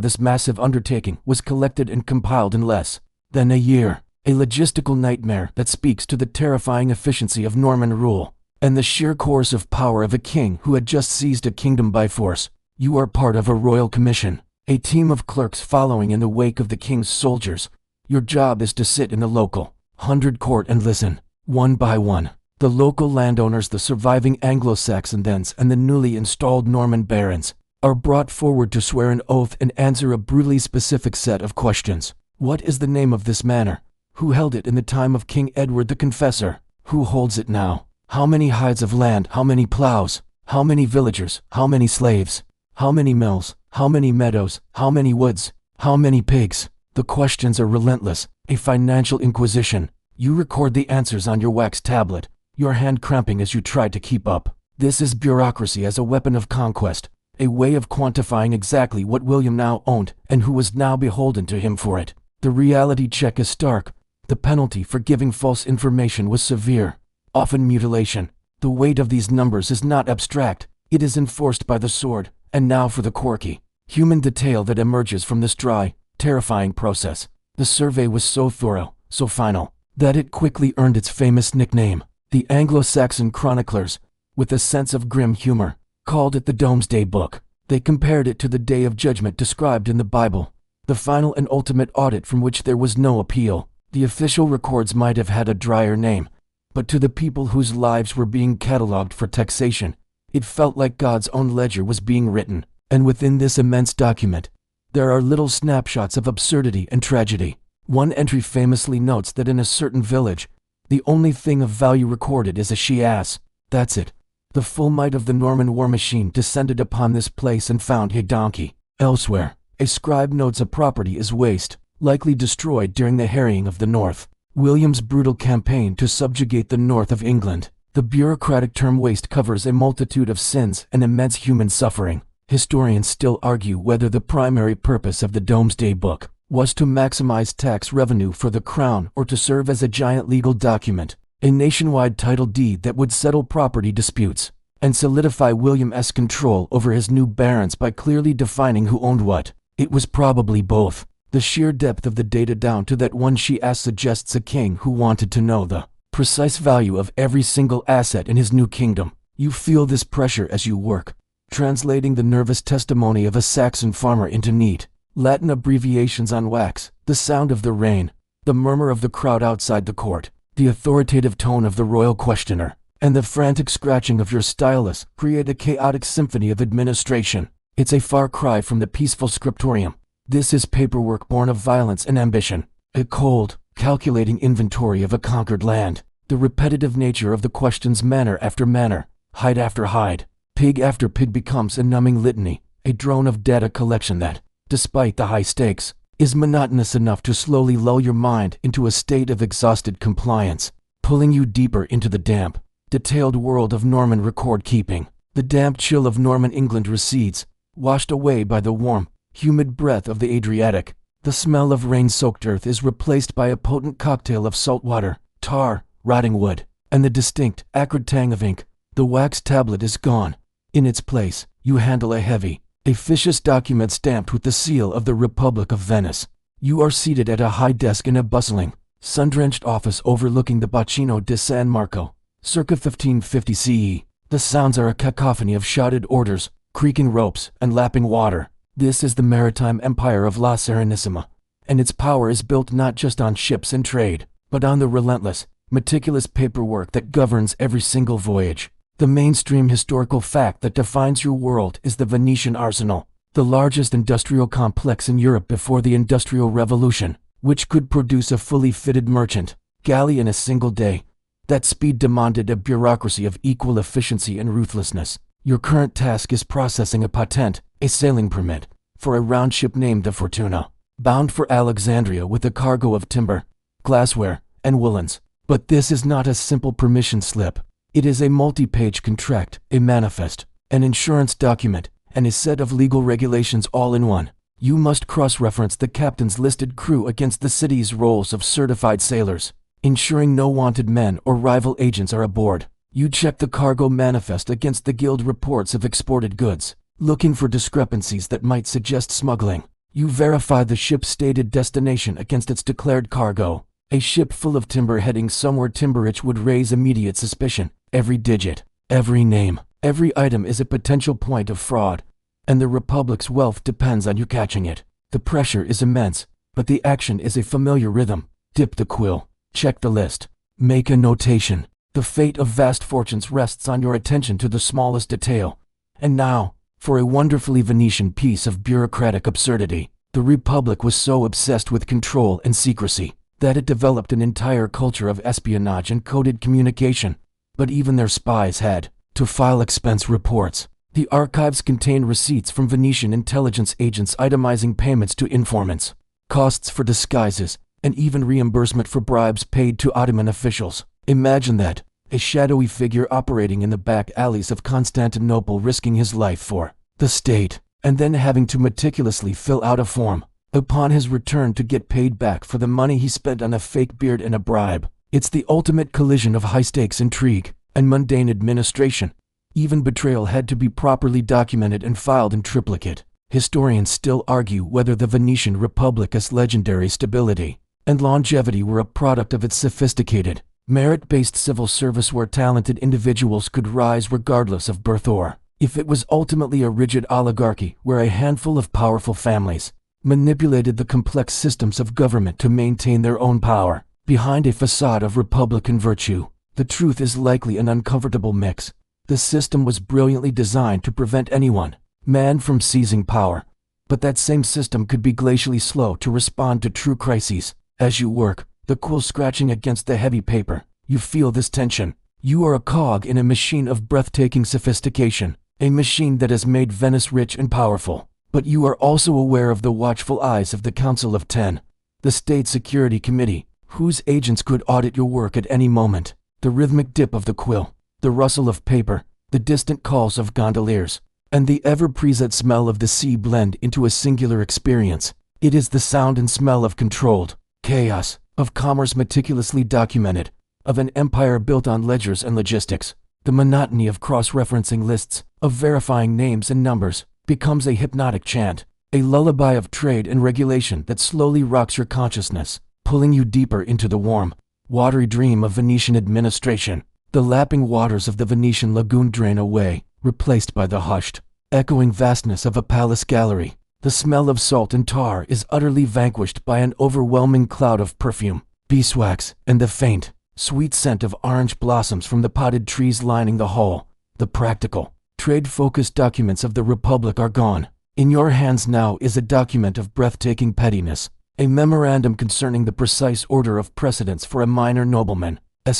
this massive undertaking was collected and compiled in less than a year, a logistical nightmare that speaks to the terrifying efficiency of Norman rule and the sheer coercive power of a king who had just seized a kingdom by force. You are part of a royal commission, a team of clerks following in the wake of the king's soldiers. Your job is to sit in the local 100 court and listen, one by one. The local landowners, the surviving Anglo-Saxon thens, and the newly installed Norman barons are brought forward to swear an oath and answer a brutally specific set of questions. What is the name of this manor? Who held it in the time of King Edward the Confessor? Who holds it now? How many hides of land? How many plows? How many villagers? How many slaves? How many mills? How many meadows? How many woods? How many pigs? The questions are relentless, a financial inquisition. You record the answers on your wax tablet, your hand cramping as you try to keep up. This is bureaucracy as a weapon of conquest, a way of quantifying exactly what William now owned and who was now beholden to him for it. The reality check is stark. The penalty for giving false information was severe, often mutilation. The weight of these numbers is not abstract, it is enforced by the sword. And now for the quirky, human detail that emerges from this dry, terrifying process. The survey was so thorough, so final, that it quickly earned its famous nickname. The Anglo-Saxon chroniclers, with a sense of grim humor, called it the Domesday Book. They compared it to the Day of Judgment described in the Bible, the final and ultimate audit from which there was no appeal. The official records might have had a drier name, but to the people whose lives were being catalogued for taxation, it felt like God's own ledger was being written. And within this immense document, there are little snapshots of absurdity and tragedy. One entry famously notes that in a certain village, the only thing of value recorded is a she-ass. That's it. The full might of the Norman war machine descended upon this place and found a donkey. Elsewhere, a scribe notes a property is waste, likely destroyed during the harrying of the North. William's brutal campaign to subjugate the north of England. The bureaucratic term waste covers a multitude of sins and immense human suffering. Historians still argue whether the primary purpose of the Domesday Book was to maximize tax revenue for the crown or to serve as a giant legal document, a nationwide title deed that would settle property disputes and solidify William's control over his new barons by clearly defining who owned what. It was probably both. The sheer depth of the data down to that one she-ass suggests a king who wanted to know the precise value of every single asset in his new kingdom. You feel this pressure as you work, translating the nervous testimony of a Saxon farmer into neat Latin abbreviations on wax, the sound of the rain, the murmur of the crowd outside the court, the authoritative tone of the royal questioner, and the frantic scratching of your stylus create a chaotic symphony of administration. It's a far cry from the peaceful scriptorium. This is paperwork born of violence and ambition, a cold, calculating inventory of a conquered land. The repetitive nature of the questions manor after manor, hide after hide, pig after pig becomes a numbing litany, a drone of data collection that, despite the high stakes, is monotonous enough to slowly lull your mind into a state of exhausted compliance, pulling you deeper into the damp, detailed world of Norman record keeping. The damp chill of Norman England recedes, washed away by the warm, humid breath of the Adriatic. The smell of rain-soaked earth is replaced by a potent cocktail of salt water, tar, rotting wood, and the distinct, acrid tang of ink. The wax tablet is gone. In its place, you handle a heavy, officious document stamped with the seal of the Republic of Venice. You are seated at a high desk in a bustling, sun-drenched office overlooking the Bacino di San Marco, circa 1550 CE. The sounds are a cacophony of shouted orders, creaking ropes, and lapping water. This is the maritime empire of La Serenissima, and its power is built not just on ships and trade, but on the relentless, meticulous paperwork that governs every single voyage. The mainstream historical fact that defines your world is the Venetian arsenal, the largest industrial complex in Europe before the Industrial Revolution, which could produce a fully fitted merchant galley in a single day. That speed demanded a bureaucracy of equal efficiency and ruthlessness. Your current task is processing a patent, a sailing permit, for a round ship named the Fortuna, bound for Alexandria with a cargo of timber, glassware, and woolens. But this is not a simple permission slip. It is a multi-page contract, a manifest, an insurance document, and a set of legal regulations all in one. You must cross-reference the captain's listed crew against the city's rolls of certified sailors. ensuring no wanted men or rival agents are aboard. You check the cargo manifest against the guild reports of exported goods, looking for discrepancies that might suggest smuggling. You verify the ship's stated destination against its declared cargo. A ship full of timber heading somewhere timberrich would raise immediate suspicion. Every digit, every name, every item is a potential point of fraud, and the Republic's wealth depends on you catching it. The pressure is immense, but the action is a familiar rhythm. Dip the quill, check the list, make a notation. The fate of vast fortunes rests on your attention to the smallest detail. And now, for a wonderfully Venetian piece of bureaucratic absurdity. The Republic was so obsessed with control and secrecy that it developed an entire culture of espionage and coded communication. But even their spies had to file expense reports. The archives contain receipts from Venetian intelligence agents itemizing payments to informants, costs for disguises, and even reimbursement for bribes paid to Ottoman officials. Imagine that, a shadowy figure operating in the back alleys of Constantinople risking his life for the state, and then having to meticulously fill out a form upon his return to get paid back for the money he spent on a fake beard and a bribe. It's the ultimate collision of high-stakes intrigue and mundane administration. Even betrayal had to be properly documented and filed in triplicate. Historians still argue whether the Venetian Republic's legendary stability and longevity were a product of its sophisticated, merit-based civil service where talented individuals could rise regardless of birth, or if it was ultimately a rigid oligarchy where a handful of powerful families manipulated the complex systems of government to maintain their own power. Behind a facade of Republican virtue, the truth is likely an uncomfortable mix. The system was brilliantly designed to prevent man from seizing power, but that same system could be glacially slow to respond to true crises. As you work, the quill scratching against the heavy paper, you feel this tension. You are a cog in a machine of breathtaking sophistication, a machine that has made Venice rich and powerful. But you are also aware of the watchful eyes of the Council of Ten, the State Security Committee, whose agents could audit your work at any moment. The rhythmic dip of the quill, the rustle of paper, the distant calls of gondoliers, and the ever-present smell of the sea blend into a singular experience. It is the sound and smell of controlled chaos, of commerce meticulously documented, of an empire built on ledgers and logistics. The monotony of cross-referencing lists, of verifying names and numbers, becomes a hypnotic chant, a lullaby of trade and regulation that slowly rocks your consciousness, pulling you deeper into the warm, watery dream of Venetian administration. The lapping waters of the Venetian lagoon drain away, replaced by the hushed, echoing vastness of a palace gallery. The smell of salt and tar is utterly vanquished by an overwhelming cloud of perfume, beeswax, and the faint, sweet scent of orange blossoms from the potted trees lining the hall. The practical, trade-focused documents of the Republic are gone. In your hands now is a document of breathtaking pettiness, a memorandum concerning the precise order of precedence for a minor nobleman's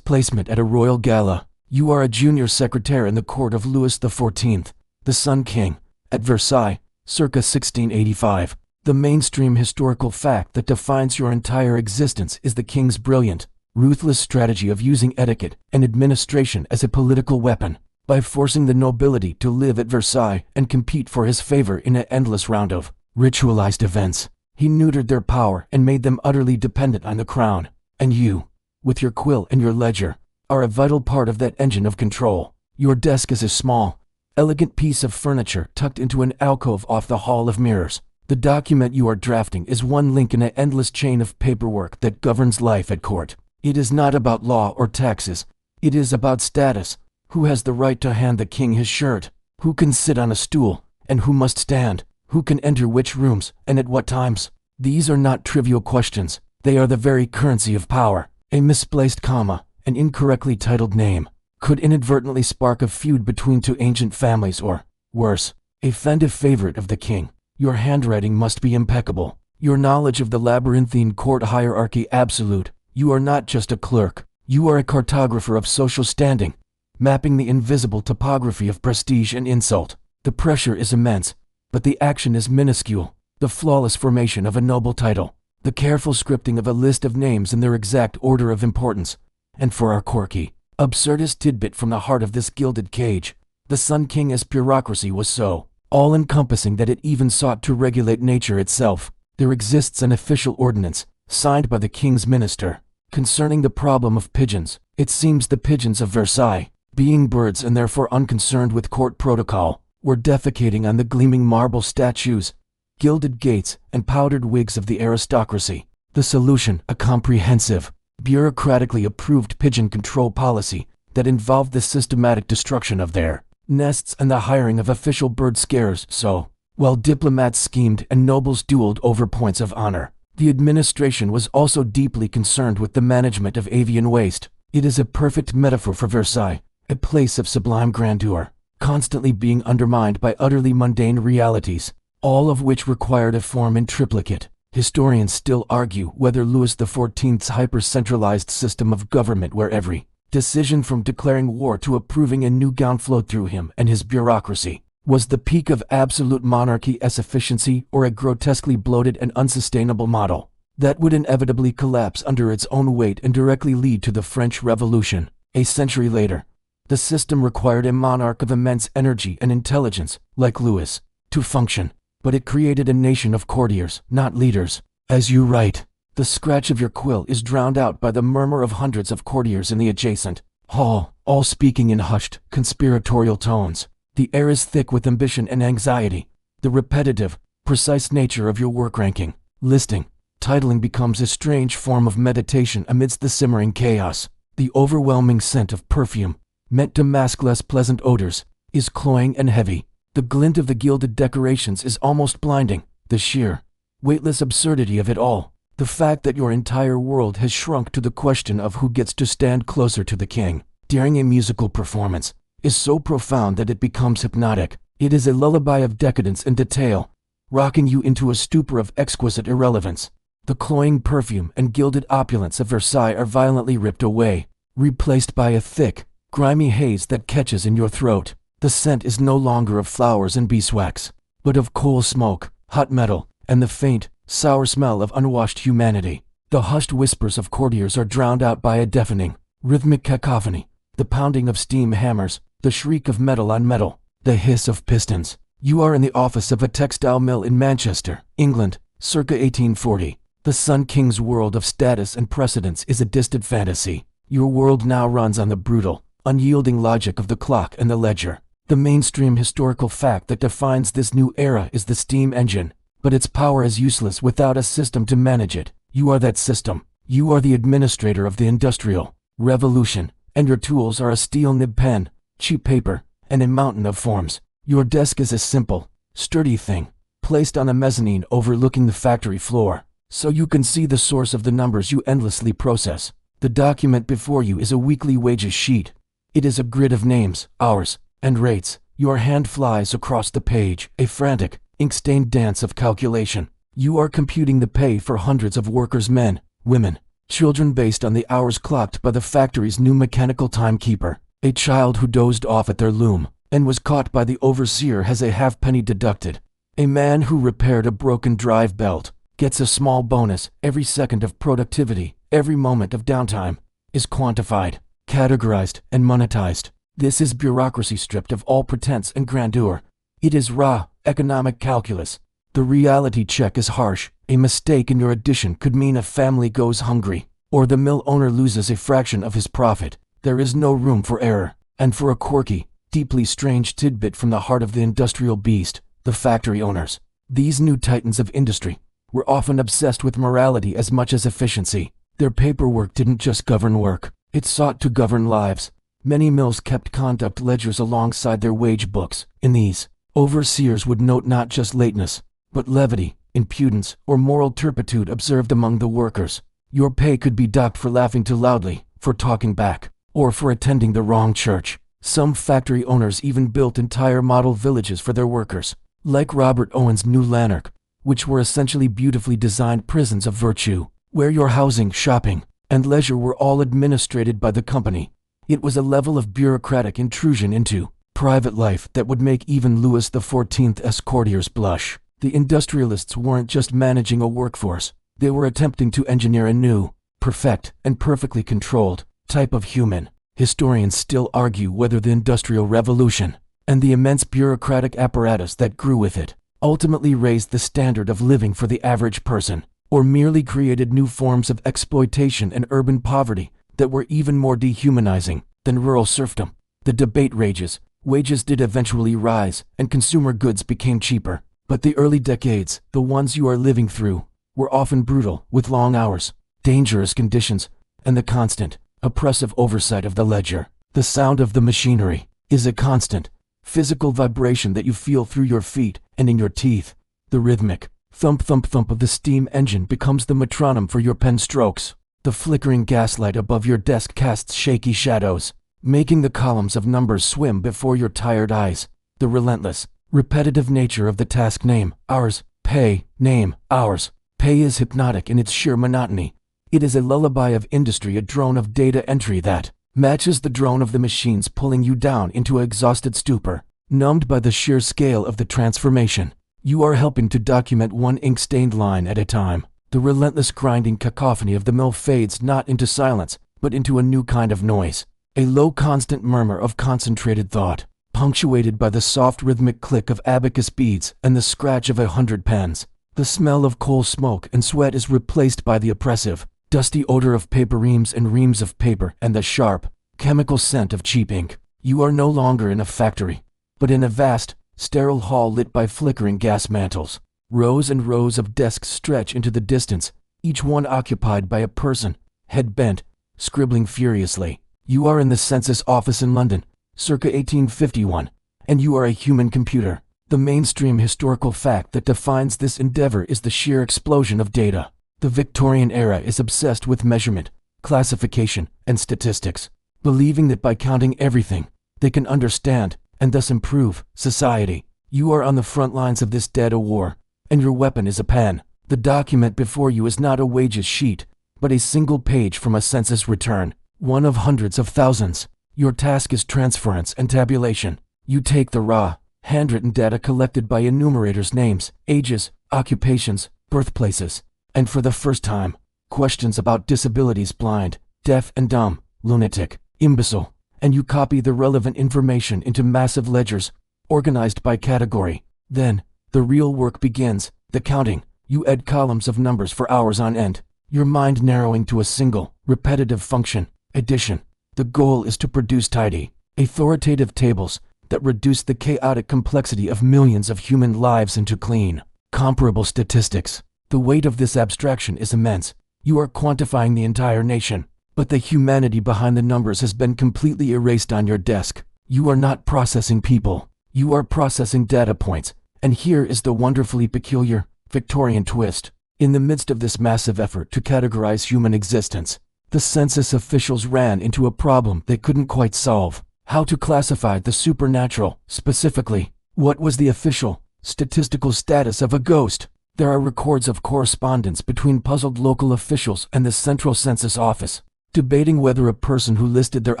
placement at a royal gala. You are a junior secretary in the court of Louis XIV, the Sun King, at Versailles, circa 1685. The mainstream historical fact that defines your entire existence is the king's brilliant, ruthless strategy of using etiquette and administration as a political weapon. By forcing the nobility to live at Versailles and compete for his favor in an endless round of ritualized events, he neutered their power and made them utterly dependent on the crown. And you, with your quill and your ledger, are a vital part of that engine of control. Your desk is a small, elegant piece of furniture tucked into an alcove off the Hall of Mirrors. The document you are drafting is one link in an endless chain of paperwork that governs life at court. It is not about law or taxes. It is about status. Who has the right to hand the king his shirt? Who can sit on a stool, and who must stand? Who can enter which rooms, and at what times? These are not trivial questions. They are the very currency of power. A misplaced comma, an incorrectly titled name, could inadvertently spark a feud between two ancient families or, worse, a fended favorite of the king. Your handwriting must be impeccable. Your knowledge of the labyrinthine court hierarchy absolute. You are not just a clerk. You are a cartographer of social standing, mapping the invisible topography of prestige and insult. The pressure is immense, but the action is minuscule. The flawless formation of a noble title, the careful scripting of a list of names in their exact order of importance. And for our quirky, absurdist tidbit from the heart of this gilded cage, the Sun King's bureaucracy was so all-encompassing that it even sought to regulate nature itself. There exists an official ordinance, signed by the king's minister, Concerning the problem of pigeons, it seems the pigeons of Versailles, being birds and therefore unconcerned with court protocol, were defecating on the gleaming marble statues, gilded gates, and powdered wigs of the aristocracy. The solution, a comprehensive, bureaucratically approved pigeon control policy that involved the systematic destruction of their nests and the hiring of official bird scarers. So, while diplomats schemed and nobles dueled over points of honor, the administration was also deeply concerned with the management of avian waste. It is a perfect metaphor for Versailles, a place of sublime grandeur, constantly being undermined by utterly mundane realities, all of which required a form in triplicate. Historians still argue whether Louis XIV's hyper-centralized system of government, where every decision from declaring war to approving a new gown flowed through him and his bureaucracy, was the peak of absolute monarchy as efficiency, or a grotesquely bloated and unsustainable model that would inevitably collapse under its own weight and directly lead to the French Revolution. A century later, the system required a monarch of immense energy and intelligence, like Louis, to function, but it created a nation of courtiers, not leaders. As you write, the scratch of your quill is drowned out by the murmur of hundreds of courtiers in the adjacent hall, all speaking in hushed, conspiratorial tones. The air is thick with ambition and anxiety. The repetitive, precise nature of your work ranking, listing, titling becomes a strange form of meditation amidst the simmering chaos. The overwhelming scent of perfume, meant to mask less pleasant odors, is cloying and heavy. The glint of the gilded decorations is almost blinding. The sheer, weightless absurdity of it all, the fact that your entire world has shrunk to the question of who gets to stand closer to the king during a musical performance, is so profound that it becomes hypnotic. It is a lullaby of decadence and detail, rocking you into a stupor of exquisite irrelevance. The cloying perfume and gilded opulence of Versailles are violently ripped away, replaced by a thick, grimy haze that catches in your throat. The scent is no longer of flowers and beeswax, but of coal smoke, hot metal, and the faint, sour smell of unwashed humanity. The hushed whispers of courtiers are drowned out by a deafening, rhythmic cacophony, the pounding of steam hammers, the shriek of metal on metal, the hiss of pistons. You are in the office of a textile mill in Manchester, England, circa 1840. The Sun King's world of status and precedence is a distant fantasy. Your world now runs on the brutal, unyielding logic of the clock and the ledger. The mainstream historical fact that defines this new era is the steam engine, but its power is useless without a system to manage it. You are that system. You are the administrator of the Industrial Revolution, and your tools are a steel nib pen, cheap paper, and a mountain of forms. Your desk is a simple, sturdy thing, placed on a mezzanine overlooking the factory floor, so you can see the source of the numbers you endlessly process. The document before you is a weekly wages sheet. It is a grid of names, hours, and rates. Your hand flies across the page, a frantic, ink-stained dance of calculation. You are computing the pay for hundreds of workers, men, women, children, based on the hours clocked by the factory's new mechanical timekeeper. A child who dozed off at their loom and was caught by the overseer has a halfpenny deducted. A man who repaired a broken drive belt gets a small bonus. Every second of productivity, every moment of downtime, is quantified, categorized, and monetized. This is bureaucracy stripped of all pretense and grandeur. It is raw, economic calculus. The reality check is harsh. A mistake in your addition could mean a family goes hungry, or the mill owner loses a fraction of his profit. There is no room for error, and for a quirky, deeply strange tidbit from the heart of the industrial beast, the factory owners. These new titans of industry were often obsessed with morality as much as efficiency. Their paperwork didn't just govern work, it sought to govern lives. Many mills kept conduct ledgers alongside their wage books. In these, overseers would note not just lateness, but levity, impudence, or moral turpitude observed among the workers. Your pay could be docked for laughing too loudly, for talking back, or for attending the wrong church. Some factory owners even built entire model villages for their workers, like Robert Owen's New Lanark, which were essentially beautifully designed prisons of virtue, where your housing, shopping, and leisure were all administrated by the company. It was a level of bureaucratic intrusion into private life that would make even Louis XIV's courtiers blush. The industrialists weren't just managing a workforce, they were attempting to engineer a new, perfect, and perfectly controlled type of human. Historians still argue whether the Industrial Revolution, and the immense bureaucratic apparatus that grew with it, ultimately raised the standard of living for the average person, or merely created new forms of exploitation and urban poverty that were even more dehumanizing than rural serfdom. The debate rages. Wages did eventually rise, and consumer goods became cheaper. But the early decades, the ones you are living through, were often brutal, with long hours, dangerous conditions, and the constant, oppressive oversight of the ledger. The sound of the machinery is a constant, physical vibration that you feel through your feet and in your teeth. The rhythmic thump-thump-thump of the steam engine becomes the metronome for your pen strokes. The flickering gaslight above your desk casts shaky shadows, making the columns of numbers swim before your tired eyes. The relentless, repetitive nature of the task name, hours, pay, name, hours, pay is hypnotic in its sheer monotony. It is a lullaby of industry, a drone of data entry that matches the drone of the machines, pulling you down into an exhausted stupor. Numbed by the sheer scale of the transformation, you are helping to document one ink-stained line at a time. The relentless grinding cacophony of the mill fades not into silence, but into a new kind of noise. A low constant murmur of concentrated thought, punctuated by the soft rhythmic click of abacus beads and the scratch of 100 pens. The smell of coal smoke and sweat is replaced by the oppressive, dusty odor of paper reams and reams of paper and the sharp, chemical scent of cheap ink. You are no longer in a factory, but in a vast, sterile hall lit by flickering gas mantles. Rows and rows of desks stretch into the distance, each one occupied by a person, head bent, scribbling furiously. You are in the census office in London, circa 1851, and you are a human computer. The mainstream historical fact that defines this endeavor is the sheer explosion of data. The Victorian era is obsessed with measurement, classification, and statistics, believing that by counting everything, they can understand, and thus improve, society. You are on the front lines of this data war, and your weapon is a pen. The document before you is not a wages sheet, but a single page from a census return. One of hundreds of thousands. Your task is transference and tabulation. You take the raw, handwritten data collected by enumerators' names, ages, occupations, birthplaces, and for the first time, questions about disabilities: blind, deaf and dumb, lunatic, imbecile, and you copy the relevant information into massive ledgers, organized by category. Then, the real work begins, the counting. You add columns of numbers for hours on end, your mind narrowing to a single, repetitive function. Addition. The goal is to produce tidy, authoritative tables that reduce the chaotic complexity of millions of human lives into clean, comparable statistics. The weight of this abstraction is immense. You are quantifying the entire nation, but the humanity behind the numbers has been completely erased on your desk. You are not processing people. You are processing data points. And here is the wonderfully peculiar, Victorian twist. In the midst of this massive effort to categorize human existence, the census officials ran into a problem they couldn't quite solve. How to classify the supernatural. Specifically, what was the official, statistical status of a ghost? There are records of correspondence between puzzled local officials and the Central Census Office, debating whether a person who listed their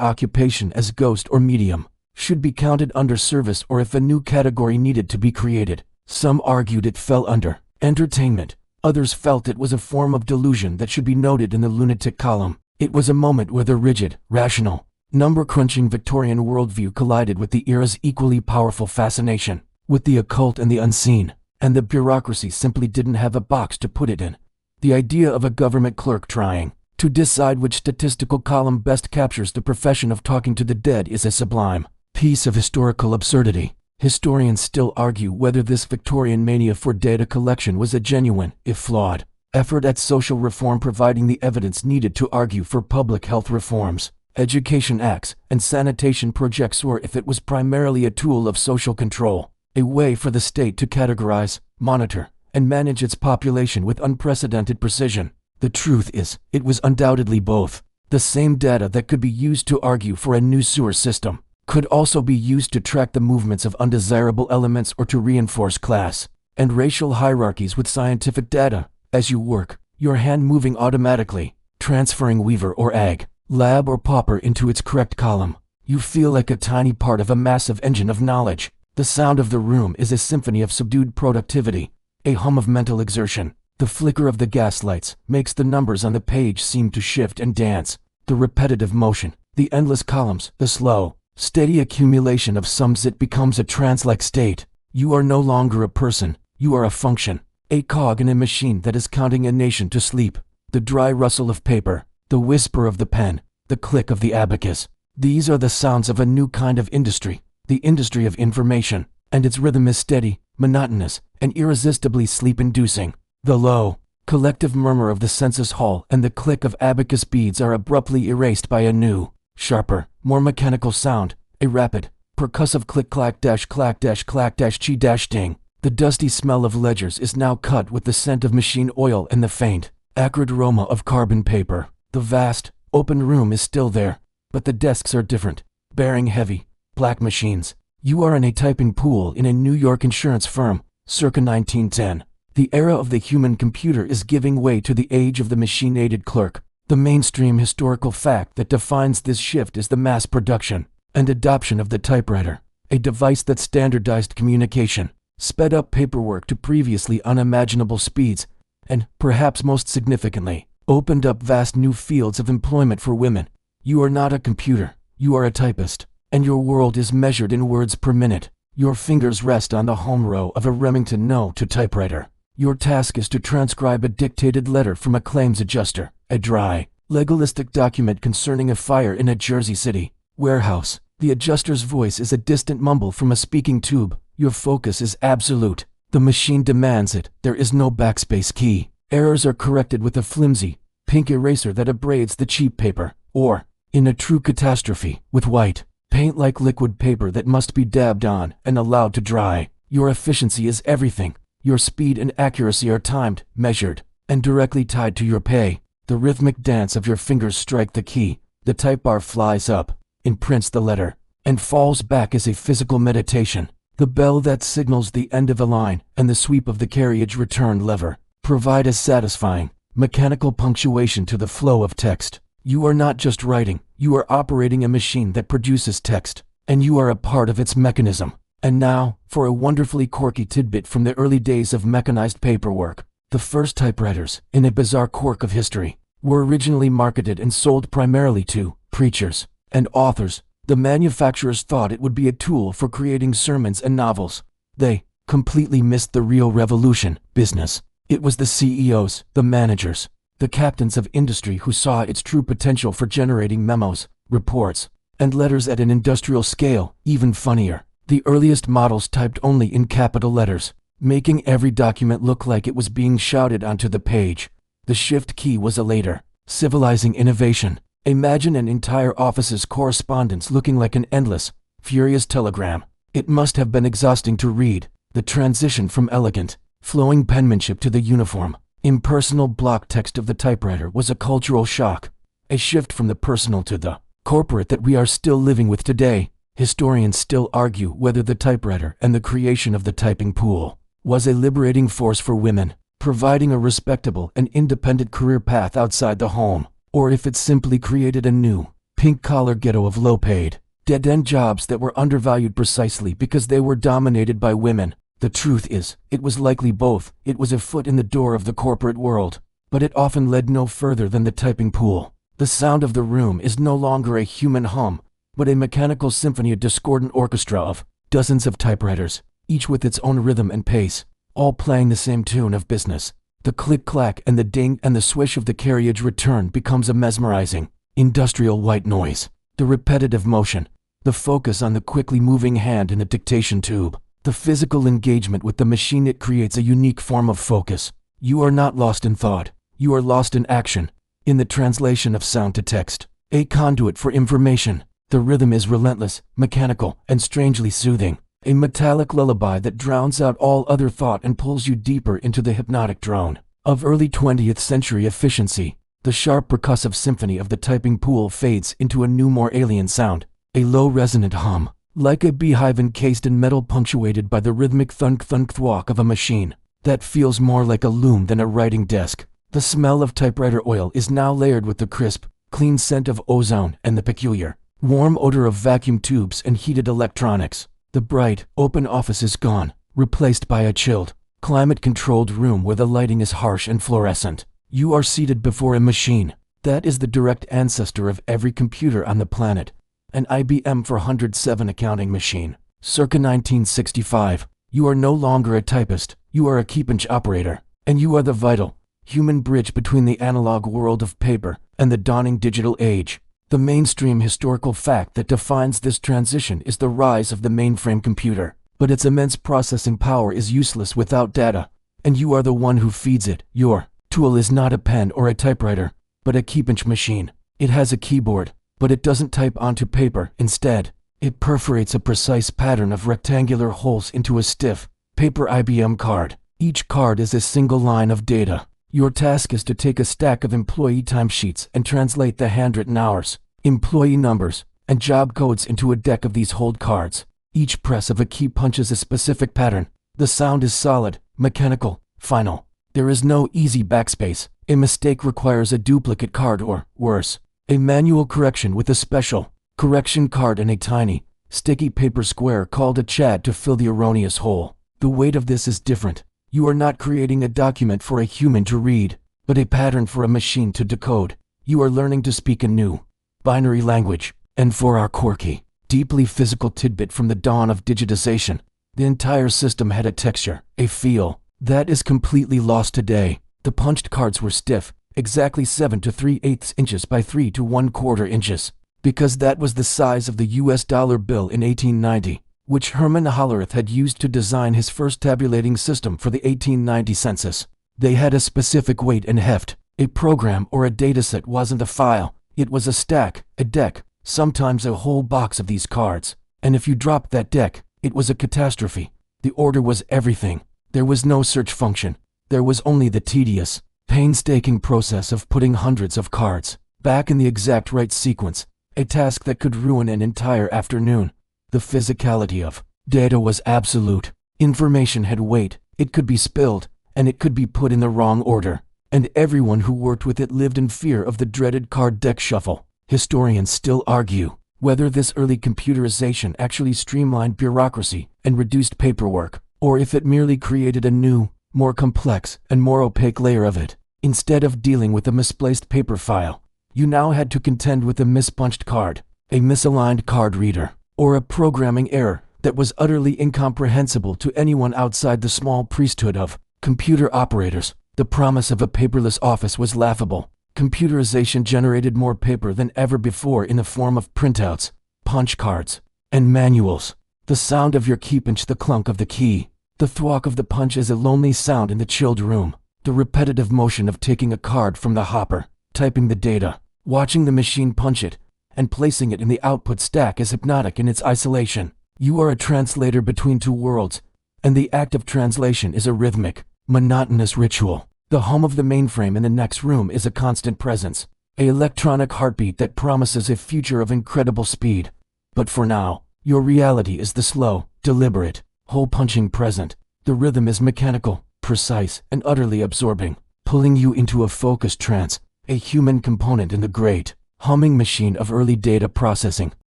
occupation as ghost or medium should be counted under service or if a new category needed to be created. Some argued it fell under entertainment. Others felt it was a form of delusion that should be noted in the lunatic column. It was a moment where the rigid, rational, number-crunching Victorian worldview collided with the era's equally powerful fascination with the occult and the unseen, and the bureaucracy simply didn't have a box to put it in. The idea of a government clerk trying to decide which statistical column best captures the profession of talking to the dead is a sublime piece of historical absurdity. Historians still argue whether this Victorian mania for data collection was a genuine, if flawed, effort at social reform, providing the evidence needed to argue for public health reforms, education acts, and sanitation projects, or if it was primarily a tool of social control, a way for the state to categorize, monitor, and manage its population with unprecedented precision. The truth is, it was undoubtedly both. The same data that could be used to argue for a new sewer system could also be used to track the movements of undesirable elements or to reinforce class and racial hierarchies with scientific data. As you work, your hand moving automatically, transferring weaver or egg, lab or pauper into its correct column. You feel like a tiny part of a massive engine of knowledge. The sound of the room is a symphony of subdued productivity, a hum of mental exertion. The flicker of the gaslights makes the numbers on the page seem to shift and dance. The repetitive motion, the endless columns, the slow, steady accumulation of sums, it becomes a trance-like state. You are no longer a person, you are a function, A cog in a machine that is counting a nation to sleep. The dry rustle of paper, the whisper of the pen, the click of the abacus. These are the sounds of a new kind of industry, the industry of information, and its rhythm is steady, monotonous, and irresistibly sleep-inducing. The low, collective murmur of the census hall and the click of abacus beads are abruptly erased by a new, sharper, more mechanical sound, a rapid, percussive click-clack-clack-chi-ding. The dusty smell of ledgers is now cut with the scent of machine oil and the faint, acrid aroma of carbon paper. The vast, open room is still there, but the desks are different, bearing heavy, black machines. You are in a typing pool in a New York insurance firm, circa 1910. The era of the human computer is giving way to the age of the machine-aided clerk. The mainstream historical fact that defines this shift is the mass production and adoption of the typewriter, a device that standardized communication, sped up paperwork to previously unimaginable speeds, and, perhaps most significantly, opened up vast new fields of employment for women. You are not a computer, you are a typist, and your world is measured in words per minute. Your fingers rest on the home row of a Remington No to typewriter. Your task is to transcribe a dictated letter from a claims adjuster, a dry, legalistic document concerning a fire in a Jersey City warehouse. The adjuster's voice is a distant mumble from a speaking tube. Your focus is absolute. The machine demands it. There is no backspace key. Errors are corrected with a flimsy, pink eraser that abrades the cheap paper, or, in a true catastrophe, with white, paint-like liquid paper that must be dabbed on and allowed to dry. Your efficiency is everything. Your speed and accuracy are timed, measured, and directly tied to your pay. The rhythmic dance of your fingers strike the key. The type bar flies up, imprints the letter, and falls back as a physical meditation. The bell that signals the end of a line and the sweep of the carriage return lever provide a satisfying, mechanical punctuation to the flow of text. You are not just writing, you are operating a machine that produces text, and you are a part of its mechanism. And now, for a wonderfully quirky tidbit from the early days of mechanized paperwork. The first typewriters, in a bizarre quirk of history, were originally marketed and sold primarily to preachers and authors. The manufacturers thought it would be a tool for creating sermons and novels. They completely missed the real revolution, business. It was the CEOs, the managers, the captains of industry who saw its true potential for generating memos, reports, and letters at an industrial scale. Even funnier, the earliest models typed only in capital letters, making every document look like it was being shouted onto the page. The shift key was a later, civilizing innovation. Imagine an entire office's correspondence looking like an endless, furious telegram. It must have been exhausting to read. The transition from elegant, flowing penmanship to the uniform, impersonal block text of the typewriter was a cultural shock, a shift from the personal to the corporate that we are still living with today. Historians still argue whether the typewriter and the creation of the typing pool was a liberating force for women, providing a respectable and independent career path outside the home, or if it simply created a new, pink-collar ghetto of low-paid, dead-end jobs that were undervalued precisely because they were dominated by women. The truth is, it was likely both. It was a foot in the door of the corporate world, but it often led no further than the typing pool. The sound of the room is no longer a human hum, but a mechanical symphony, a discordant orchestra of dozens of typewriters, each with its own rhythm and pace, all playing the same tune of business. The click-clack and the ding and the swish of the carriage return becomes a mesmerizing, industrial white noise. The repetitive motion, the focus on the quickly moving hand in the dictation tube, the physical engagement with the machine, it creates a unique form of focus. You are not lost in thought, you are lost in action, in the translation of sound to text, a conduit for information. The rhythm is relentless, mechanical, and strangely soothing. A metallic lullaby that drowns out all other thought and pulls you deeper into the hypnotic drone of early 20th century efficiency. The sharp percussive symphony of the typing pool fades into a new, more alien sound, a low resonant hum, like a beehive encased in metal, punctuated by the rhythmic thunk-thunk-thwack of a machine that feels more like a loom than a writing desk. The smell of typewriter oil is now layered with the crisp, clean scent of ozone and the peculiar, warm odor of vacuum tubes and heated electronics. The bright, open office is gone, replaced by a chilled, climate-controlled room where the lighting is harsh and fluorescent. You are seated before a machine that is the direct ancestor of every computer on the planet, an IBM 407 accounting machine, circa 1965. You are no longer a typist, you are a keepinch operator, and you are the vital, human bridge between the analog world of paper and the dawning digital age. The mainstream historical fact that defines this transition is the rise of the mainframe computer, but its immense processing power is useless without data, and you are the one who feeds it. Your tool is not a pen or a typewriter, but a keepinch machine. It has a keyboard, but it doesn't type onto paper. Instead, it perforates a precise pattern of rectangular holes into a stiff, paper IBM card. Each card is a single line of data. Your task is to take a stack of employee timesheets and translate the handwritten hours, employee numbers, and job codes into a deck of these hold cards. Each press of a key punches a specific pattern. The sound is solid, mechanical, final. There is no easy backspace. A mistake requires a duplicate card or, worse, a manual correction with a special correction card and a tiny, sticky paper square called a chad to fill the erroneous hole. The weight of this is different. You are not creating a document for a human to read, but a pattern for a machine to decode. You are learning to speak a new, binary language. And for our quirky, deeply physical tidbit from the dawn of digitization, the entire system had a texture, a feel, that is completely lost today. The punched cards were stiff, exactly 7 to 3/8 inches by 3 to 1/4 inches, because that was the size of the US dollar bill in 1890, which Herman Hollerith had used to design his first tabulating system for the 1890 census. They had a specific weight and heft. A program or a dataset wasn't a file, it was a stack, a deck, sometimes a whole box of these cards. And if you dropped that deck, it was a catastrophe. The order was everything. There was no search function. There was only the tedious, painstaking process of putting hundreds of cards back in the exact right sequence, a task that could ruin an entire afternoon. The physicality of data was absolute. Information had weight, it could be spilled, and it could be put in the wrong order. And everyone who worked with it lived in fear of the dreaded card deck shuffle. Historians still argue whether this early computerization actually streamlined bureaucracy and reduced paperwork, or if it merely created a new, more complex and more opaque layer of it. Instead of dealing with a misplaced paper file, you now had to contend with a mispunched card, a misaligned card reader, or a programming error that was utterly incomprehensible to anyone outside the small priesthood of computer operators. The promise of a paperless office was laughable. Computerization generated more paper than ever before in the form of printouts, punch cards, and manuals. The sound of your keypinch, the clunk of the key, the thwack of the punch is a lonely sound in the chilled room. The repetitive motion of taking a card from the hopper, typing the data, watching the machine punch it, and placing it in the output stack is hypnotic in its isolation. You are a translator between two worlds, and the act of translation is a rhythmic, monotonous ritual. The hum of the mainframe in the next room is a constant presence, an electronic heartbeat that promises a future of incredible speed. But for now, your reality is the slow, deliberate, hole-punching present. The rhythm is mechanical, precise, and utterly absorbing, pulling you into a focused trance, a human component in the great, humming machine of early data processing.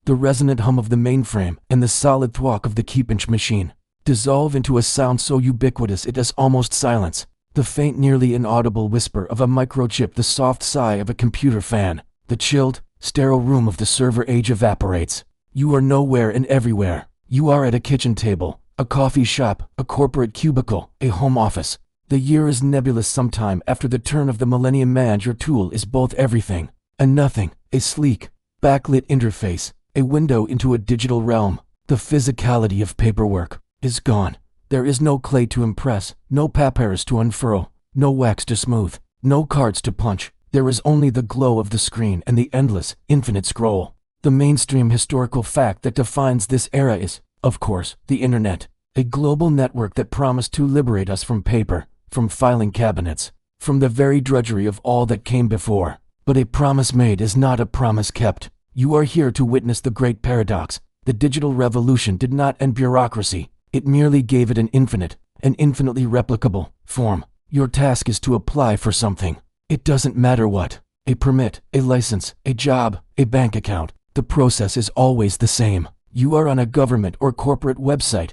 The resonant hum of the mainframe and the solid thwack of the keepinch machine dissolve into a sound so ubiquitous it is almost silence. The faint, nearly inaudible whisper of a microchip, the soft sigh of a computer fan. The chilled, sterile room of the server age evaporates. You are nowhere and everywhere. You are at a kitchen table, a coffee shop, a corporate cubicle, a home office. The year is nebulous. Sometime after the turn of the millennium man, your tool is both everything and nothing, a sleek, backlit interface, a window into a digital realm. The physicality of paperwork is gone. There is no clay to impress, no papyrus to unfurl, no wax to smooth, no cards to punch. There is only the glow of the screen and the endless, infinite scroll. The mainstream historical fact that defines this era is, of course, the internet, a global network that promised to liberate us from paper, from filing cabinets, from the very drudgery of all that came before. But a promise made is not a promise kept. You are here to witness the great paradox. The digital revolution did not end bureaucracy. It merely gave it an infinite, an infinitely replicable form. Your task is to apply for something. It doesn't matter what. A permit, a license, a job, a bank account. The process is always the same. You are on a government or corporate website,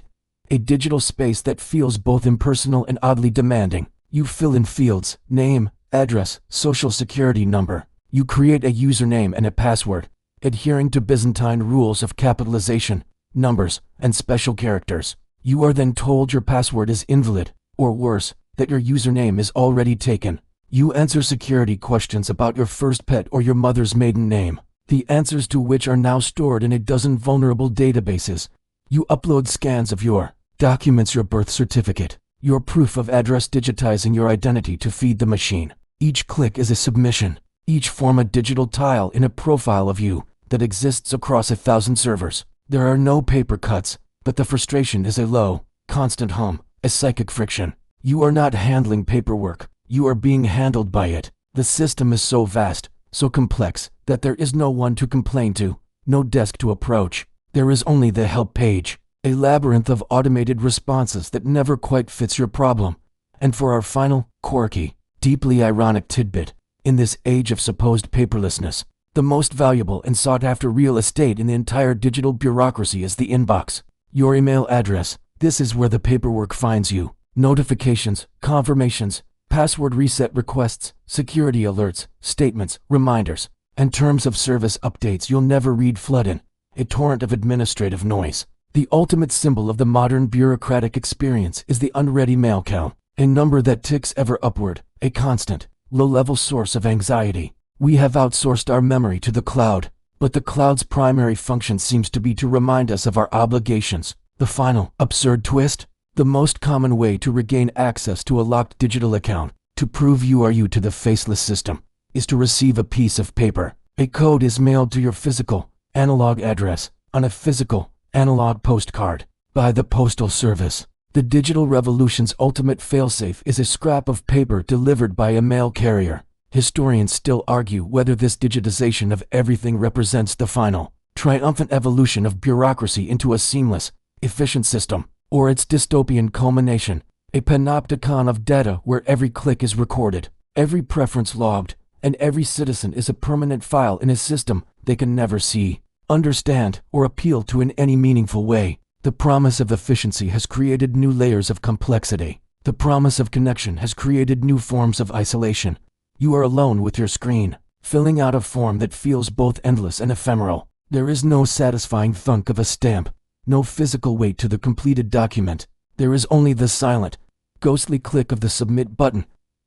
a digital space that feels both impersonal and oddly demanding. You fill in fields, name, address, social security number. You create a username and a password, adhering to Byzantine rules of capitalization, numbers, and special characters. You are then told your password is invalid, or worse, that your username is already taken. You answer security questions about your first pet or your mother's maiden name, the answers to which are now stored in a dozen vulnerable databases. You upload scans of your documents, your birth certificate, your proof of address, digitizing your identity to feed the machine. Each click is a submission, each form a digital tile in a profile of you that exists across 1,000 servers. There are no paper cuts, but the frustration is a low, constant hum, a psychic friction. You are not handling paperwork, you are being handled by it. The system is so vast, so complex, that there is no one to complain to, no desk to approach. There is only the help page, a labyrinth of automated responses that never quite fits your problem. And for our final, quirky, deeply ironic tidbit, in this age of supposed paperlessness, the most valuable and sought-after real estate in the entire digital bureaucracy is the inbox. Your email address. This is where the paperwork finds you. Notifications, confirmations, password reset requests, security alerts, statements, reminders, and terms of service updates you'll never read flood in. A torrent of administrative noise. The ultimate symbol of the modern bureaucratic experience is the unready mail count, a number that ticks ever upward, a constant, low-level source of anxiety. We have outsourced our memory to the cloud, but the cloud's primary function seems to be to remind us of our obligations. The final, absurd twist? The most common way to regain access to a locked digital account, to prove you are you to the faceless system, is to receive a piece of paper. A code is mailed to your physical, analog address, on a physical, analog postcard, by the Postal Service. The digital revolution's ultimate failsafe is a scrap of paper delivered by a mail carrier. Historians still argue whether this digitization of everything represents the final, triumphant evolution of bureaucracy into a seamless, efficient system, or its dystopian culmination, a panopticon of data where every click is recorded, every preference logged, and every citizen is a permanent file in a system they can never see, understand, or appeal to in any meaningful way. The promise of efficiency has created new layers of complexity. The promise of connection has created new forms of isolation. You are alone with your screen, filling out a form that feels both endless and ephemeral. There is no satisfying thunk of a stamp, no physical weight to the completed document. There is only the silent, ghostly click of the submit button,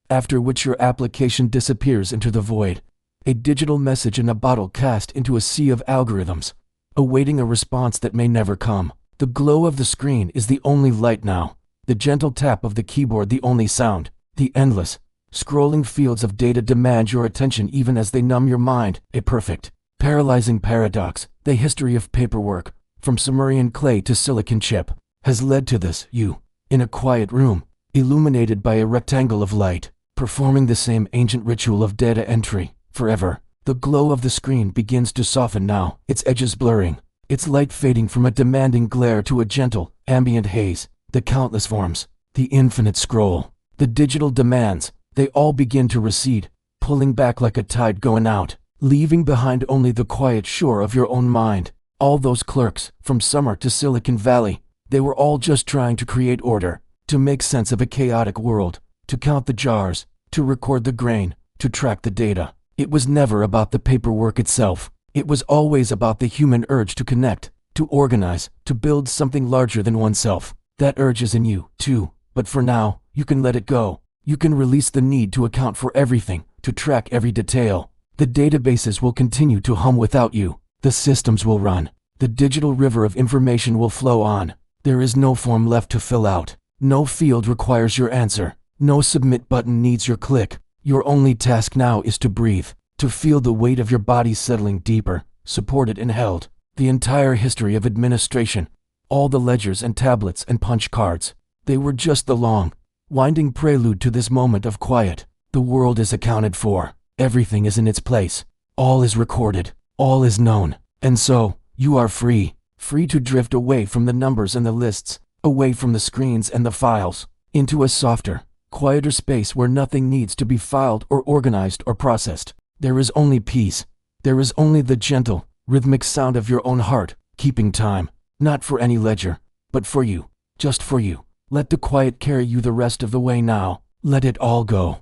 after which your application disappears into the void. A digital message in a bottle cast into a sea of algorithms, awaiting a response that may never come. The glow of the screen is the only light now, the gentle tap of the keyboard the only sound. The endless, scrolling fields of data demand your attention even as they numb your mind. A perfect, paralyzing paradox. The history of paperwork, from Sumerian clay to silicon chip, has led to this. You, in a quiet room, illuminated by a rectangle of light, performing the same ancient ritual of data entry, forever. The glow of the screen begins to soften now, its edges blurring, its light fading from a demanding glare to a gentle, ambient haze. The countless forms, the infinite scroll, the digital demands, they all begin to recede, pulling back like a tide going out, leaving behind only the quiet shore of your own mind. All those clerks, from Summer to Silicon Valley, they were all just trying to create order, to make sense of a chaotic world, to count the jars, to record the grain, to track the data. It was never about the paperwork itself. It was always about the human urge to connect, to organize, to build something larger than oneself. That urge is in you, too, but for now, you can let it go. You can release the need to account for everything, to track every detail. The databases will continue to hum without you. The systems will run. The digital river of information will flow on. There is no form left to fill out. No field requires your answer. No submit button needs your click. Your only task now is to breathe, to feel the weight of your body settling deeper, supported and held. The entire history of administration, all the ledgers and tablets and punch cards, they were just the long, winding prelude to this moment of quiet. The world is accounted for. Everything is in its place. All is recorded. All is known. And so, you are free. Free to drift away from the numbers and the lists, away from the screens and the files, into a softer, quieter space where nothing needs to be filed or organized or processed. There is only peace. There is only the gentle, rhythmic sound of your own heart, keeping time, not for any ledger, but for you, just for you. Let the quiet carry you the rest of the way now. Let it all go.